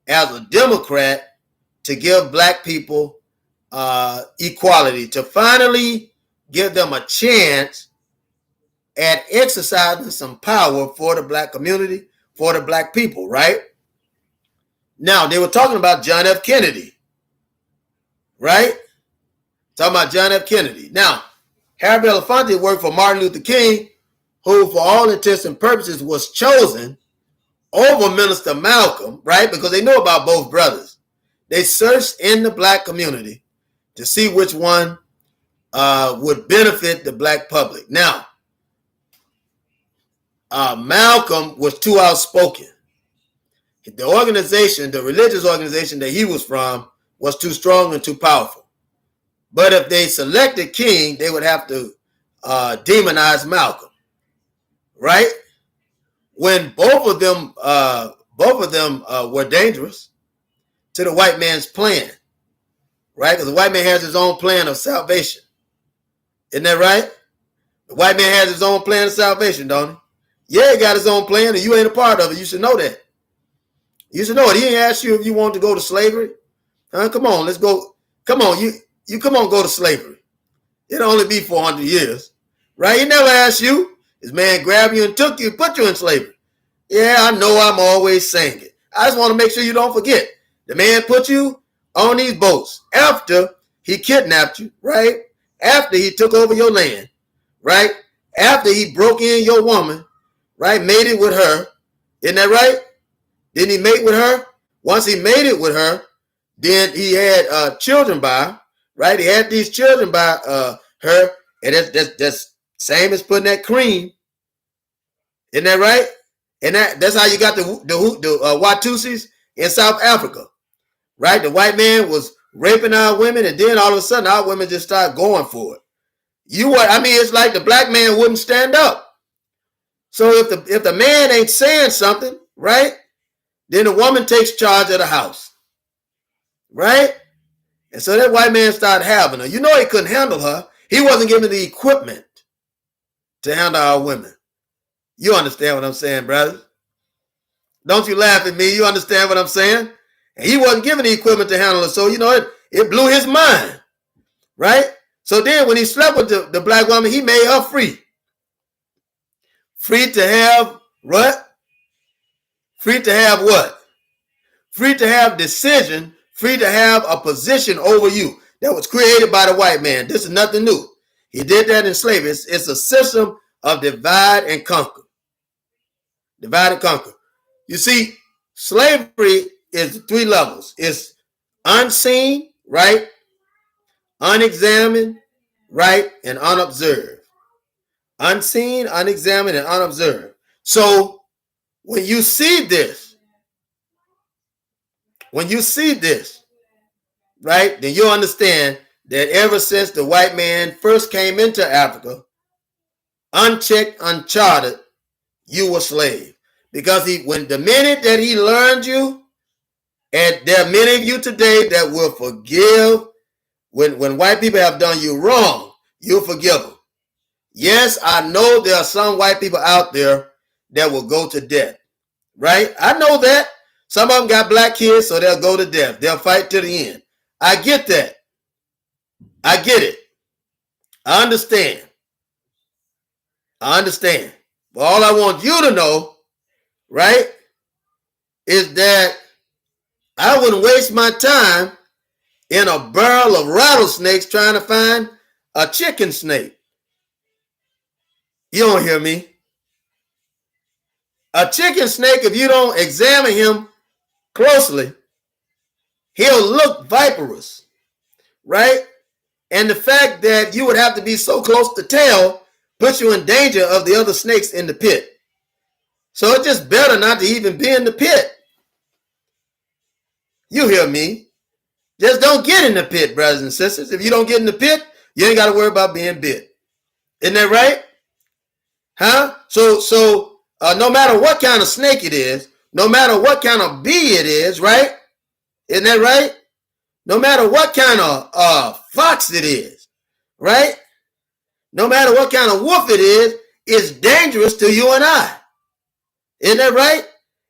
A: as a Democrat to give black people equality, to finally give them a chance at exercising some power for the black community, for the black people, right? Now, they were talking about John F. Kennedy, right? Talking about John F. Kennedy. Now, Harry Belafonte worked for Martin Luther King, who for all intents and purposes was chosen over Minister Malcolm, right? Because they know about both brothers. They searched in the black community to see which one would benefit the black public. Now, Malcolm was too outspoken. The organization, the religious organization that he was from, was too strong and too powerful. But if they selected King, they would have to demonize Malcolm, right? When both of them were dangerous to the white man's plan, right? Because the white man has his own plan of salvation. Isn't that right? The white man has his own plan of salvation, don't he? Yeah, he got his own plan, and you ain't a part of it. You should know that. You should know it. He ain't asked you if you want to go to slavery. Come on, let's go. Come on, you come on, go to slavery. It'll only be 400 years, right? He never asked you. This man grabbed you and took you, put you in slavery. Yeah, I know I'm always saying it. I just want to make sure you don't forget. The man put you on these boats after he kidnapped you, right? After he took over your land, right? After he broke in your woman, right? Made it with her. Isn't that right? Didn't he mate with her? Once he made it with her, Then he had children by her, right? He had these children by her, and that's same as putting that cream. Isn't that right? And that's how you got the Watusis in South Africa, right? The white man was raping our women, and then all of a sudden our women just start going for it. It's like the black man wouldn't stand up. So if the man ain't saying something, right, then the woman takes charge of the house, right? And so that white man started having her. You know, he couldn't handle her. He wasn't given the equipment to handle our women. You understand what I'm saying, brothers? Don't you laugh at me. You understand what I'm saying? And he wasn't given the equipment to handle her. So, you know, it blew his mind, right? So then when he slept with the black woman, he made her free. Free to have what? Free to have what? Free to have decision, free to have a position over you that was created by the white man. This is nothing new. He did that in slavery. It's a system of divide and conquer. Divide and conquer. You see, slavery is 3 levels. It's unseen, right? Unexamined, right? And unobserved. Unseen, unexamined, and unobserved. So when you see this, right, then you understand that ever since the white man first came into Africa, unchecked, uncharted, you were slave. Because the minute that he learned you, and there are many of you today that will forgive when white people have done you wrong, you'll forgive them. Yes, I know there are some white people out there that will go to death, right? I know that. Some of them got black kids, so they'll go to death. They'll fight to the end. I get that. I get it. I understand. But all I want you to know, right, is that I wouldn't waste my time in a barrel of rattlesnakes trying to find a chicken snake. You don't hear me? A chicken snake, if you don't examine him closely, he'll look viperous, right? And the fact that you would have to be so close to tail puts you in danger of the other snakes in the pit. So it's just better not to even be in the pit. You hear me? Just don't get in the pit, brothers and sisters. If you don't get in the pit, you ain't got to worry about being bit. Isn't that right? Huh? So no matter what kind of snake it is, no matter what kind of bee it is, right? Isn't that right? No matter what kind of fox it is, right? No matter what kind of wolf it is, it's dangerous to you and I. Isn't that right?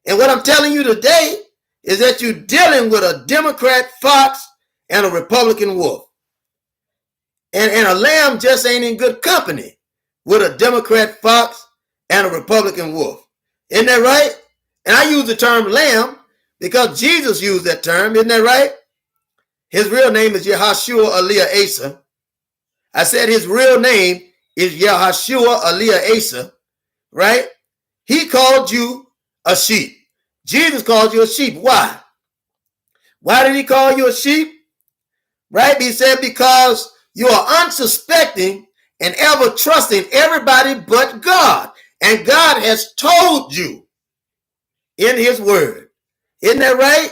A: And what I'm telling you today is that you're dealing with a Democrat fox and a Republican wolf. And a lamb just ain't in good company with a Democrat fox and a Republican wolf. Isn't that right? And I use the term lamb because Jesus used that term. Isn't that right? His real name is Yahashua Aliyah Asa. I said his real name is Yahashua Aliyah Asa, right? He called you a sheep. Jesus called you a sheep. Why? Why did he call you a sheep? Right? He said because you are unsuspecting and ever trusting everybody but God. And God has told you in his word. Isn't that right?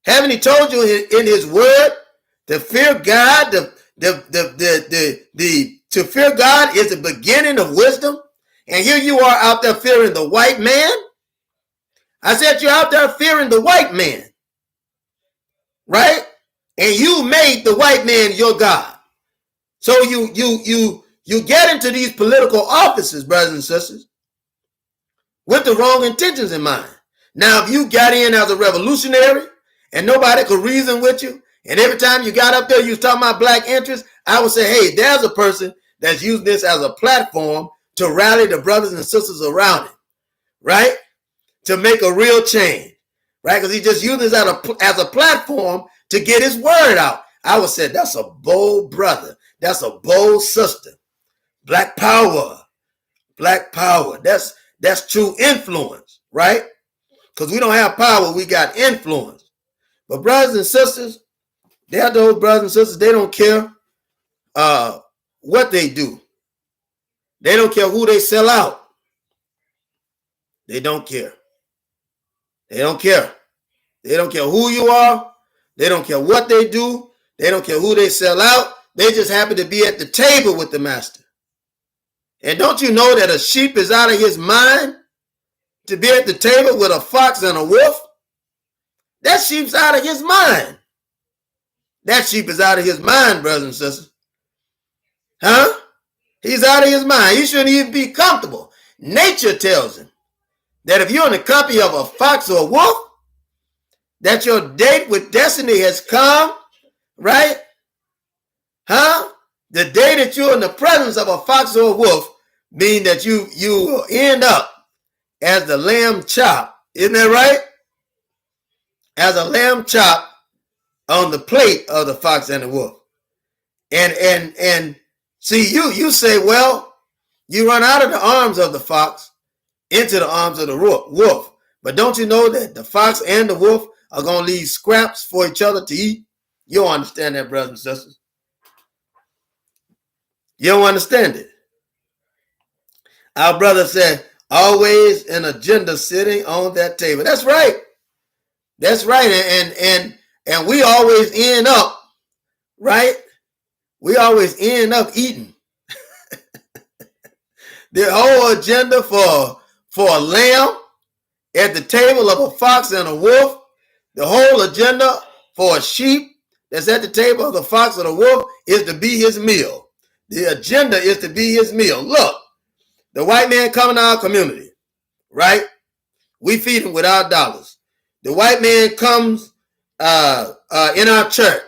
A: Haven't he told you in his word to fear God? To fear God is the beginning of wisdom. And here you are out there fearing the white man. I said you're out there fearing the white man. Right? And you made the white man your God. So you get into these political offices, brothers and sisters, with the wrong intentions in mind. Now, if you got in as a revolutionary and nobody could reason with you, and every time you got up there, you was talking about black interests, I would say, hey, there's a person that's using this as a platform to rally the brothers and sisters around him, right? To make a real change, right? Because he just used this as a platform to get his word out. I would say that's a bold brother. That's a bold sister. Black power. Black power. That's true influence, right? Because we don't have power, we got influence. But brothers and sisters, they're those brothers and sisters, they don't care what they do. They don't care who they sell out. They don't care. They don't care. They don't care who you are. They don't care what they do. They don't care who they sell out. They just happen to be at the table with the master. And don't you know that a sheep is out of his mind to be at the table with a fox and a wolf? That sheep's out of his mind. That sheep is out of his mind, brothers and sisters. Huh? He's out of his mind. He shouldn't even be comfortable. Nature tells him that if you're in the company of a fox or a wolf, that your date with destiny has come, right? Huh? The day that you're in the presence of a fox or a wolf means that you will end up as the lamb chop. Isn't that right? As a lamb chop on the plate of the fox and the wolf. And see, you say, well, you run out of the arms of the fox into the arms of the wolf. But don't you know that the fox and the wolf are going to leave scraps for each other to eat? You don't understand that, brothers and sisters. You don't understand it. Our brother said, always an agenda sitting on that table. That's right. That's right. And we always end up, right? We always end up eating. The whole agenda for a lamb at the table of a fox and a wolf, the whole agenda for a sheep that's at the table of the fox or the wolf is to be his meal. The agenda is to be his meal. Look, the white man coming to our community, right? We feed him with our dollars. The white man comes in our church.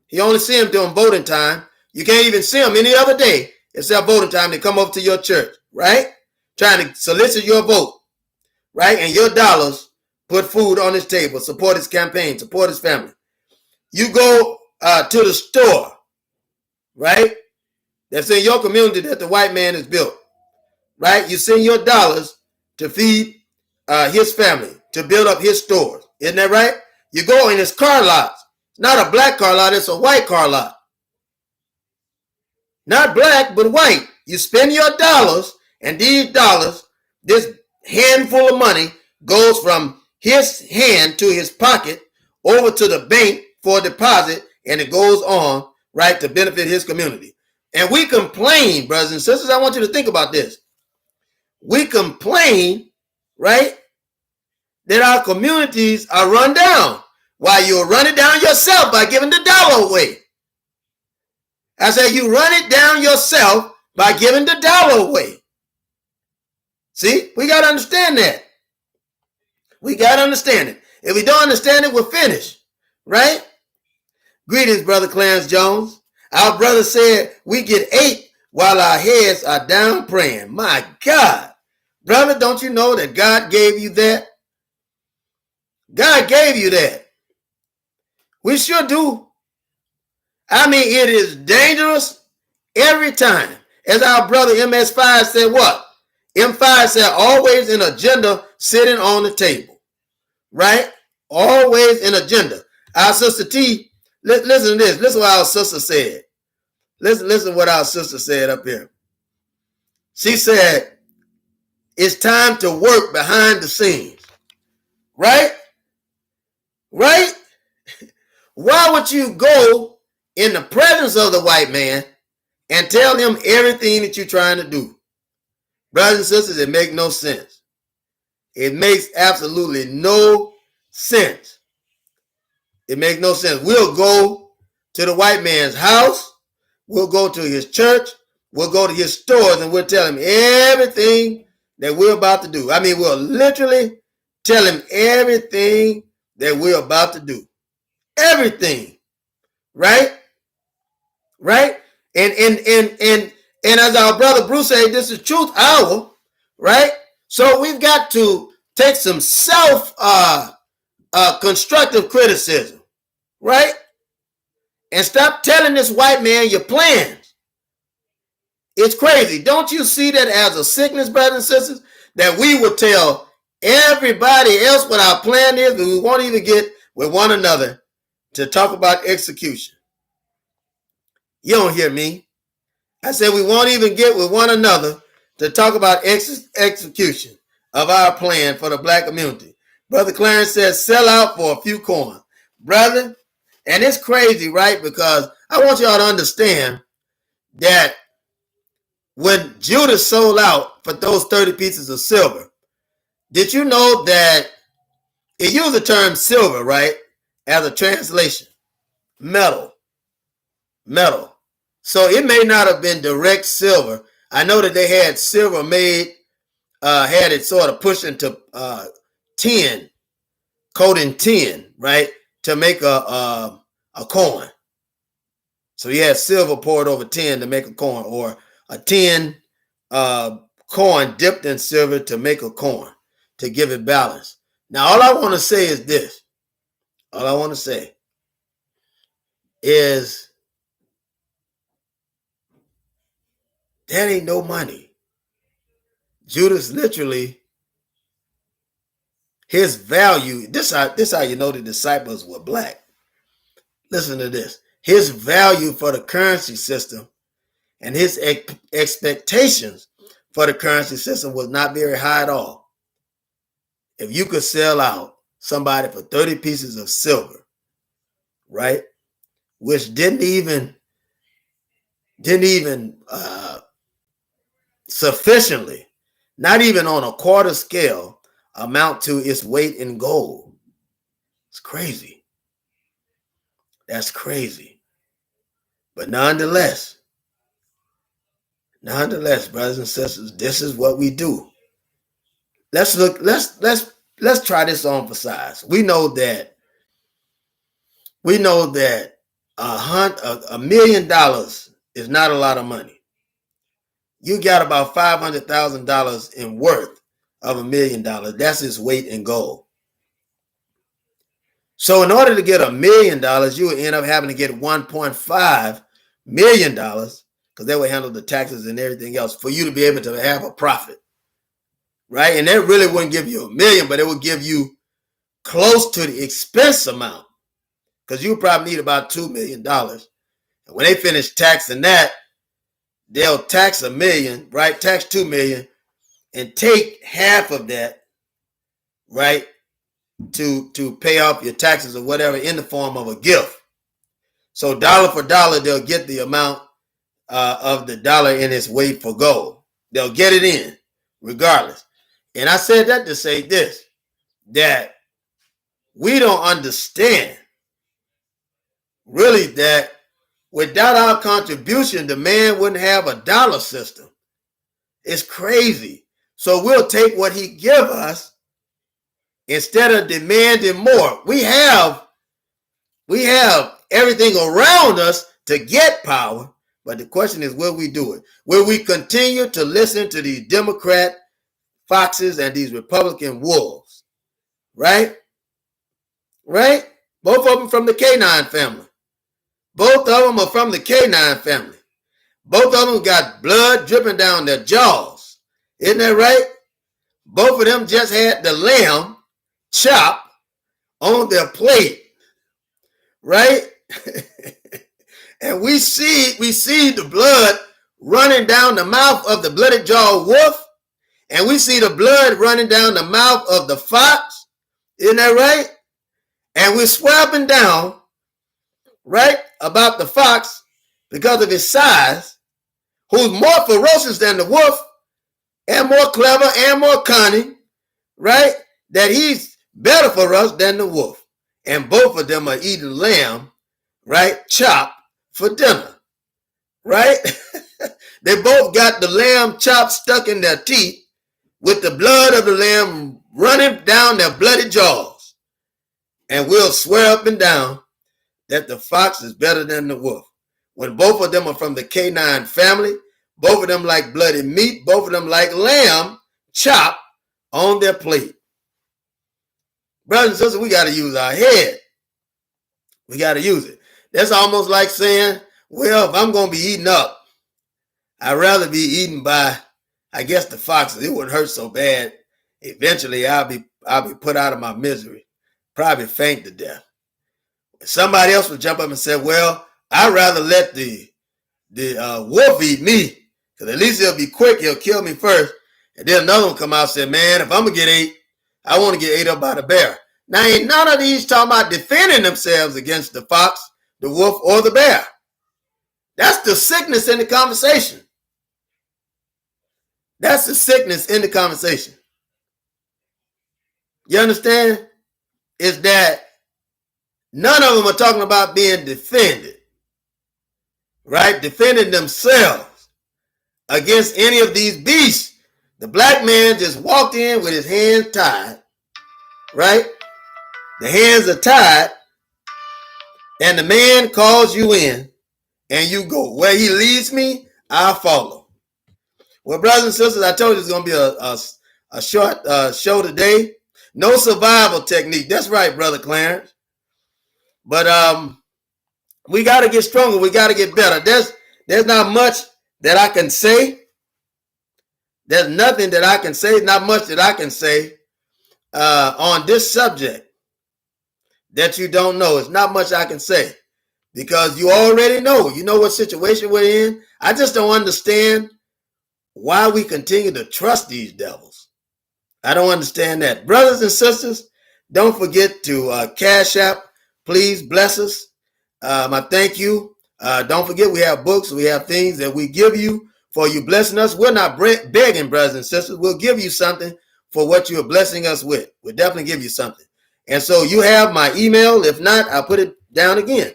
A: You only see him during voting time. You can't even see him any other day except voting time. They come over to your church, right? Trying to solicit your vote, right? And your dollars put food on his table, support his campaign, support his family. You go to the store, right? That's in your community that the white man has built, right? You send your dollars to feed his family, to build up his stores. Isn't that right? You go in his car lots. It's not a black car lot, it's a white car lot. Not black, but white. You spend your dollars, and these dollars, this handful of money, goes from his hand to his pocket over to the bank for a deposit, and it goes on, right, to benefit his community. And we complain, brothers and sisters, I want you to think about this. We complain, right, that our communities are run down while you're running down yourself by giving the dollar away. I said you run it down yourself by giving the dollar away. See, we got to understand that. We got to understand it. If we don't understand it, we're finished, right? Greetings, Brother Clarence Jones. Our brother said we get 8 while our heads are down praying. My God. Brother, don't you know that God gave you that? God gave you that. We sure do. I mean, it is dangerous every time. As our brother MS5 said what? M5 said always an agenda sitting on the table. Right? Always an agenda. Our sister T, listen to this. Listen what our sister said. Listen what our sister said up here. She said, it's time to work behind the scenes. Right? Right? Why would you go in the presence of the white man and tell him everything that you're trying to do? Brothers and sisters, it makes no sense. It makes absolutely no sense. It makes no sense. We'll go to the white man's house. We'll go to his church. We'll go to his stores and we'll tell him everything that we're about to do. I mean, we'll literally tell him everything that we're about to do. Everything. Right? Right? And as our brother Bruce said, this is truth hour. Right? So we've got to take some constructive criticism. Right? And stop telling this white man your plans. It's crazy. Don't you see that as a sickness, brothers and sisters? That we will tell everybody else what our plan is, but we won't even get with one another to talk about execution. You don't hear me. I said we won't even get with one another to talk about execution of our plan for the black community. Brother Clarence says sell out for a few coins. Brother, and it's crazy, right? Because I want y'all to understand that when Judas sold out for those 30 pieces of silver, did you know that it used the term silver, right, as a translation? Metal. So it may not have been direct silver. I know that they had silver made, had it sort of pushed into tin, coating tin, right, to make a coin. So you had silver poured over tin to make a coin, or a tin coin dipped in silver to make a coin, to give it balance. Now, all I want to say is this. All I want to say is that ain't no money. Judas literally, his value, this how you know the disciples were black. Listen to this. His value for the currency system and his expectations for the currency system was not very high at all. If you could sell out somebody for 30 pieces of silver, right, which didn't even sufficiently, not even on a quarter scale, amount to its weight in gold. It's crazy. That's crazy. But nonetheless, brothers and sisters, this is what we do. Let's try this on for size. We know that $1 million is not a lot of money. You got about $500,000 in worth of $1 million. That's its weight in gold. So in order to get $1 million, you would end up having to get $1.5 million, because they would handle the taxes and everything else for you to be able to have a profit. Right? And that really wouldn't give you $1 million, but it would give you close to the expense amount, because you probably need about $2 million. And when they finish taxing that, they'll tax $1 million, right? Tax $2 million and take half of that, right, to pay off your taxes or whatever in the form of a gift. So dollar for dollar, they'll get the amount of the dollar in its weight for gold. They'll get it in regardless. And I said that to say this, that we don't understand really that without our contribution, the man wouldn't have a dollar system. It's crazy. So we'll take what he give us instead of demanding more. We have everything around us to get power, but the question is, will we do it? Will we continue to listen to these Democrat foxes and these Republican wolves? Right? Both of them from the K9 family. Both of them are from the K9 family. Both of them got blood dripping down their jaws. Isn't that right? Both of them just had the lamb chop on their plate. Right? And we see the blood running down the mouth of the bloody jawed wolf, and we see the blood running down the mouth of the fox. Isn't that right? And we're swapping down, right, about the fox because of his size, who's more ferocious than the wolf and more clever and more cunning, right? That he's better for us than the wolf. And both of them are eating lamb, right, chopped for dinner, right? They both got the lamb chop stuck in their teeth with the blood of the lamb running down their bloody jaws. And we'll swear up and down that the fox is better than the wolf. When both of them are from the K9 family, both of them like bloody meat, both of them like lamb chopped on their plate. Brothers and sisters, we got to use our head. We got to use it. That's almost like saying, well, if I'm going to be eaten up, I'd rather be eaten by, I guess, the foxes. It wouldn't hurt so bad. Eventually, I'll be put out of my misery. probably faint to death. Somebody else would jump up and say, well, I'd rather let the wolf eat me, because at least he'll be quick. He'll kill me first. And then another one come out and say, man, if I'm going to get ate, I want to get ate up by the bear. Now, ain't none of these talking about defending themselves against the fox, the wolf, or the bear. That's the sickness in the conversation. That's the sickness in the conversation. You understand? Is that none of them are talking about being defended, right? Defending themselves against any of these beasts. The black man just walked in with his hands tied, right? The hands are tied, and the man calls you in, and you go. Where he leads me, I'll follow. Well, brothers and sisters, I told you it's going to be a short show today. No survival technique. That's right, Brother Clarence. But we got to get stronger. We got to get better. There's not much that I can say. There's nothing that I can say. Not much that I can say on this subject that you don't know. It's not much I can say because you already know. You know what situation we're in. I just don't understand why we continue to trust these devils. I don't understand that. Brothers and sisters, don't forget to Cash App. Please bless us. I thank you. Don't forget we have books. We have things that we give you for you blessing us. We're not begging, brothers and sisters. We'll give you something for what you're blessing us with. We'll definitely give you something. And so you have my email. If not, I'll put it down again.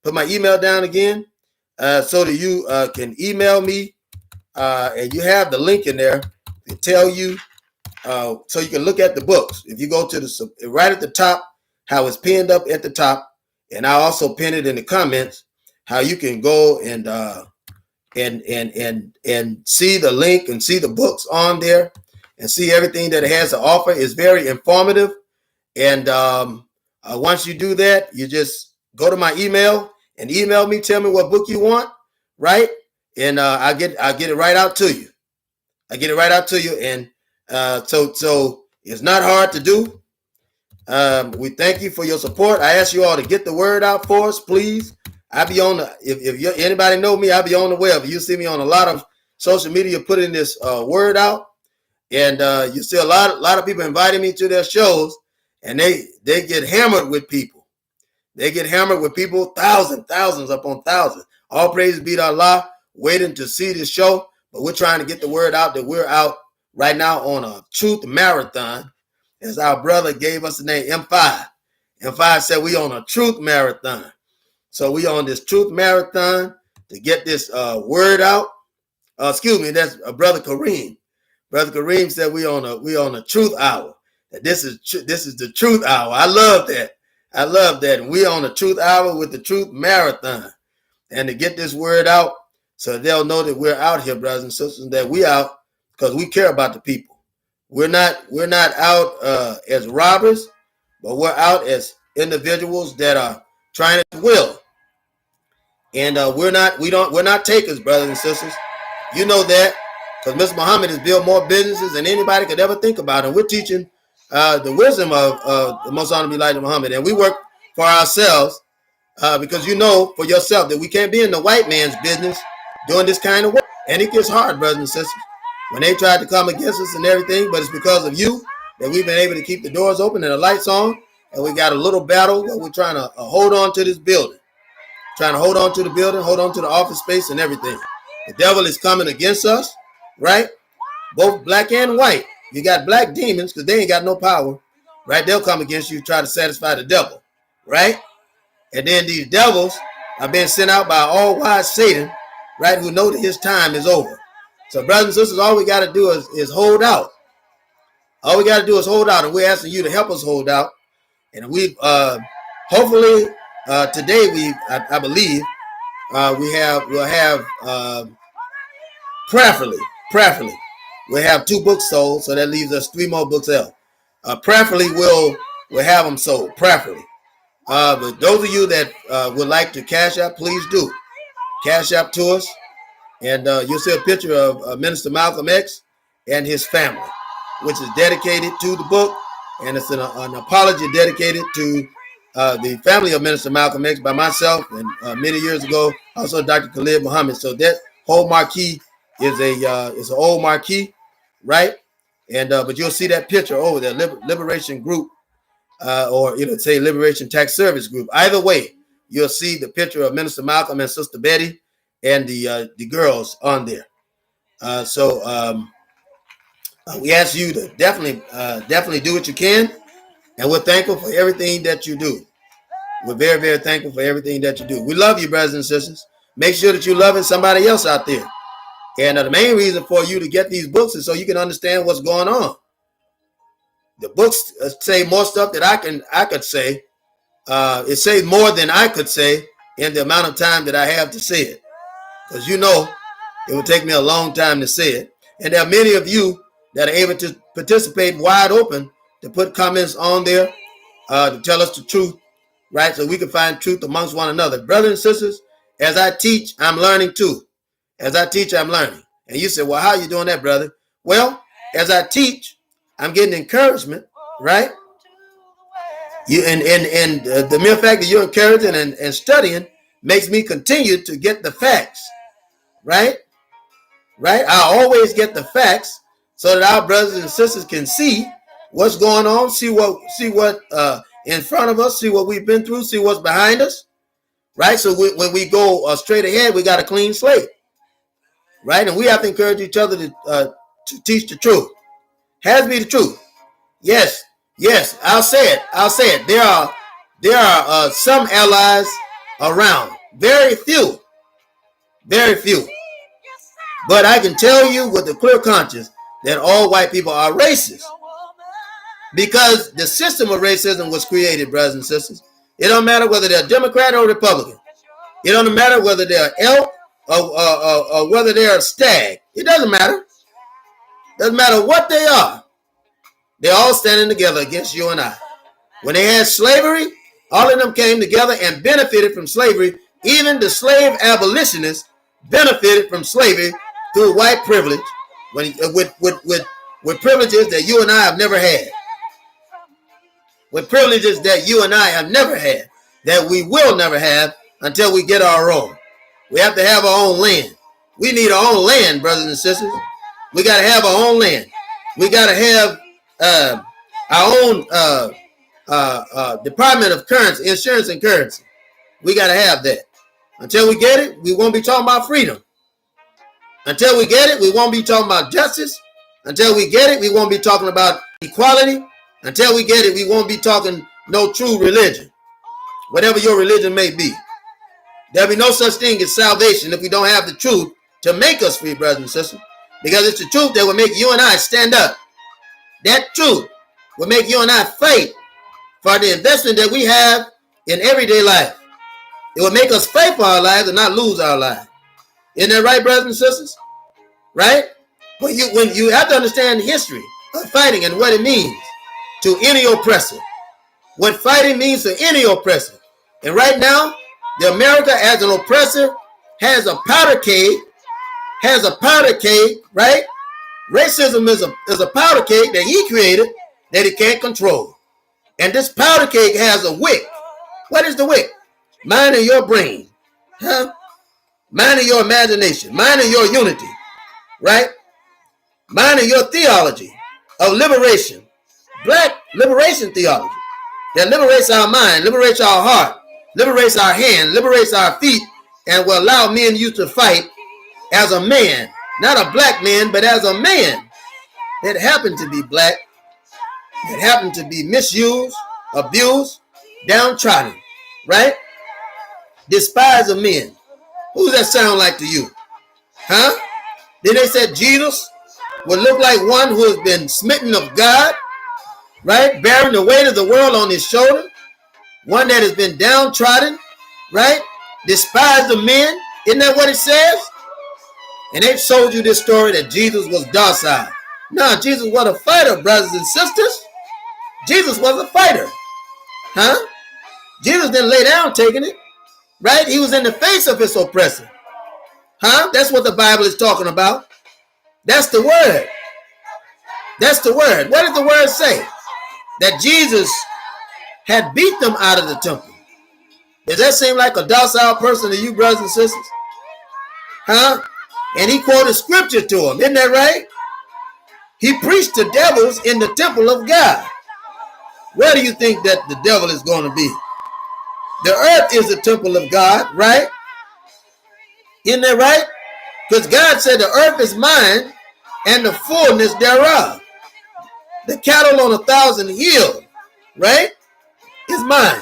A: Put my email down again so that you can email me. And you have the link in there to tell you so you can look at the books. If you go to the right at the top, how it's pinned up at the top, and I also pin it in the comments how you can go and see the link and see the books on there and see everything that it has to offer. Is very informative. And once you do that, you just go to my email and email me. Tell me what book you want, right? And I get it right out to you. I get it right out to you, and so it's not hard to do. We thank you for your support. I ask you all to get the word out for us, please. I be on the if anybody know me, I be on the web. You see me on a lot of social media putting this word out, and you see a lot of people inviting me to their shows, and they get hammered with people. They get hammered with people, thousands upon thousands. All praise be to Allah. Waiting to see this show, but we're trying to get the word out that we're out right now on a truth marathon. As our brother gave us the name M5. M5 said we on a truth marathon. So we on this truth marathon to get this word out. Excuse me, that's Brother Kareem. Brother Kareem said we on a truth hour. That this is the truth hour. I love that. I love that. And we on a truth hour with the truth marathon. And to get this word out, so they'll know that we're out here, brothers and sisters, that we out because we care about the people. We're not out as robbers, but we're out as individuals that are trying to will. And we're not takers, brothers and sisters. You know that because Mr. Muhammad has built more businesses than anybody could ever think about. And we're teaching the wisdom of the Most Honorable Elijah Muhammad. And we work for ourselves because you know for yourself that we can't be in the white man's business doing this kind of work. And it gets hard, brothers and sisters, when they tried to come against us and everything. But it's because of you that we've been able to keep the doors open and the lights on. And we got a little battle where we're trying to hold on to this building. Trying to hold on to the building, hold on to the office space and everything. The devil is coming against us, right? Both black and white. You got black demons because they ain't got no power, right? They'll come against you, try to satisfy the devil, right? And then these devils are being sent out by all-wise Satan, right, who know that his time is over. So, brothers and sisters, all we got to do is hold out. All we got to do is hold out, and we're asking you to help us hold out. And we hopefully today I believe we'll have prayerfully we'll have 2 books sold, so that leaves us 3 more books out. Prayerfully we'll have them sold. Prayerfully. But those of you that would like to cash out, please do cash out to us, and you'll see a picture of Minister Malcolm X and his family, which is dedicated to the book. and it's an apology dedicated to the family of Minister Malcolm X by myself and many years ago, also Dr. Khalid Muhammad. So that whole marquee is an old marquee, right? And but you'll see that picture over there, Liberation Group, or it'll say Liberation Tax Service Group. Either way, you'll see the picture of Minister Malcolm and Sister Betty and the girls on there. We ask you to definitely do what you can, and we're thankful for everything that you do. We're very, very thankful for everything that you do. We love you, brothers and sisters. Make sure that you're loving somebody else out there. And the main reason for you to get these books is so you can understand what's going on. The books say more stuff that I could say. It says more than I could say in the amount of time that I have to say it. Because you know, it would take me a long time to say it. And there are many of you that are able to participate wide open to put comments on there to tell us the truth, right? So we can find truth amongst one another. Brothers and sisters, as I teach, I'm learning too. As I teach, I'm learning. And you say, well, how are you doing that, brother? Well, as I teach, I'm getting encouragement, right? The mere fact that you're encouraging and studying makes me continue to get the facts, right? Right? I always get the facts so that our brothers and sisters can see what's going on, see what in front of us, see what we've been through, see what's behind us, right? So when we go straight ahead, we got a clean slate, right? And we have to encourage each other to teach the truth. Has be the truth. Yes, I'll say it. There are some allies around, very few. But I can tell you with a clear conscience that all white people are racist because the system of racism was created, brothers and sisters. It don't matter whether they're Democrat or Republican. It don't matter whether they're elk or whether they're a stag. It doesn't matter. Doesn't matter what they are. They're all standing together against you and I. When they had slavery, all of them came together and benefited from slavery. Even the slave abolitionists benefited from slavery through white privilege, with privileges that you and I have never had. With privileges that you and I have never had, that we will never have until we get our own. We have to have our own land. We need our own land, brothers and sisters. We got to have our own land. We got to have our own Department of Currency, Insurance and Currency. We got to have that. Until we get it, we won't be talking about freedom. Until we get it, we won't be talking about justice. Until we get it, we won't be talking about equality. Until we get it, we won't be talking no true religion. Whatever your religion may be. There'll be no such thing as salvation if we don't have the truth to make us free, brothers and sisters. Because it's the truth that will make you and I stand up. That truth will make you and I fight for the investment that we have in everyday life. It will make us fight for our lives and not lose our lives. Isn't that right, brothers and sisters? Right? When you have to understand the history of fighting and what it means to any oppressor. What fighting means to any oppressor. And right now, the America as an oppressor has a powder keg. Right? Racism is a powder keg that he created that he can't control. And this powder keg has a wick. What is the wick? Mine and your brain. Huh? Mine and your imagination. Mine and your unity. Right? Mine and your theology of liberation. Black liberation theology. That liberates our mind, liberates our heart, liberates our hand, liberates our feet, and will allow me and you to fight as a man. Not a black man, but as a man that happened to be black, that happened to be misused, abused, downtrodden, right? Despised of men. Who does that sound like to you? Huh? Then they said Jesus would look like one who has been smitten of God, right? Bearing the weight of the world on his shoulder. One that has been downtrodden, right? Despised of men. Isn't that what it says? And they've sold you this story that Jesus was docile. No, Jesus was a fighter, brothers and sisters. Jesus was a fighter. Huh? Jesus didn't lay down taking it. Right? He was in the face of his oppressor. Huh? That's what the Bible is talking about. That's the word. That's the word. What does the word say? that Jesus had beat them out of the temple. Does that seem like a docile person to you, brothers and sisters? Huh? And he quoted scripture to them. Isn't that right? He preached to devils in the temple of God. Where do you think that the devil is going to be? The earth is the temple of God, right? Isn't that right? Because God said the earth is mine and the fullness thereof. The cattle on 1,000 hills, right, is mine.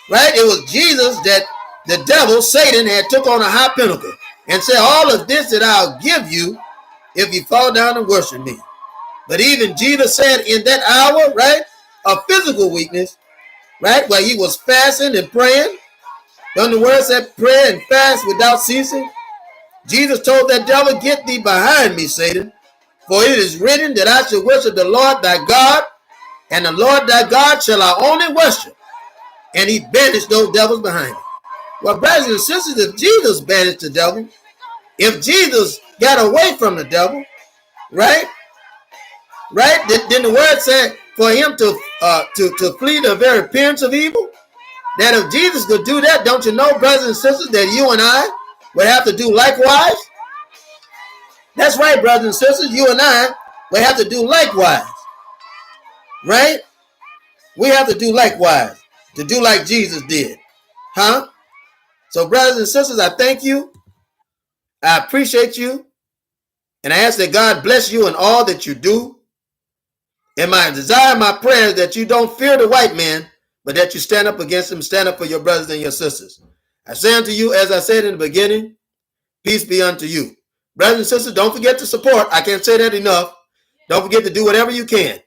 A: Right? It was Jesus that the devil, Satan, had took on a high pinnacle and said, all of this that I'll give you if you fall down and worship me. But even Jesus said in that hour, right, of physical weakness, right, where he was fasting and praying, don't the word said pray and fast without ceasing? Jesus told that devil, get thee behind me, Satan, for it is written that I shall worship the Lord thy God, and the Lord thy God shall I only worship. And he banished those devils behind him. Well, brothers and sisters, if Jesus banished the devil, if Jesus got away from the devil, right? Then the word said for him to flee the very appearance of evil. That if Jesus could do that, don't you know, brothers and sisters, that you and I would have to do likewise? That's right, brothers and sisters, you and I would have to do likewise. Right? We have to do likewise, to do like Jesus did. Huh? So, brothers and sisters, I thank you. I appreciate you. And I ask that God bless you in all that you do. And my desire, my prayer is that you don't fear the white man, but that you stand up against him, stand up for your brothers and your sisters. I say unto you, as I said in the beginning, peace be unto you. Brothers and sisters, don't forget to support. I can't say that enough. Don't forget to do whatever you can.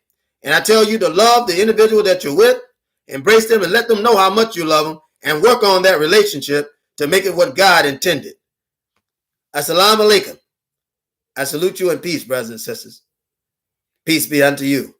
A: And I tell you to love the individual that you're with, embrace them and let them know how much you love them, and work on that relationship to make it what God intended. Assalamu alaikum. I salute you in peace, brothers and sisters. Peace be unto you.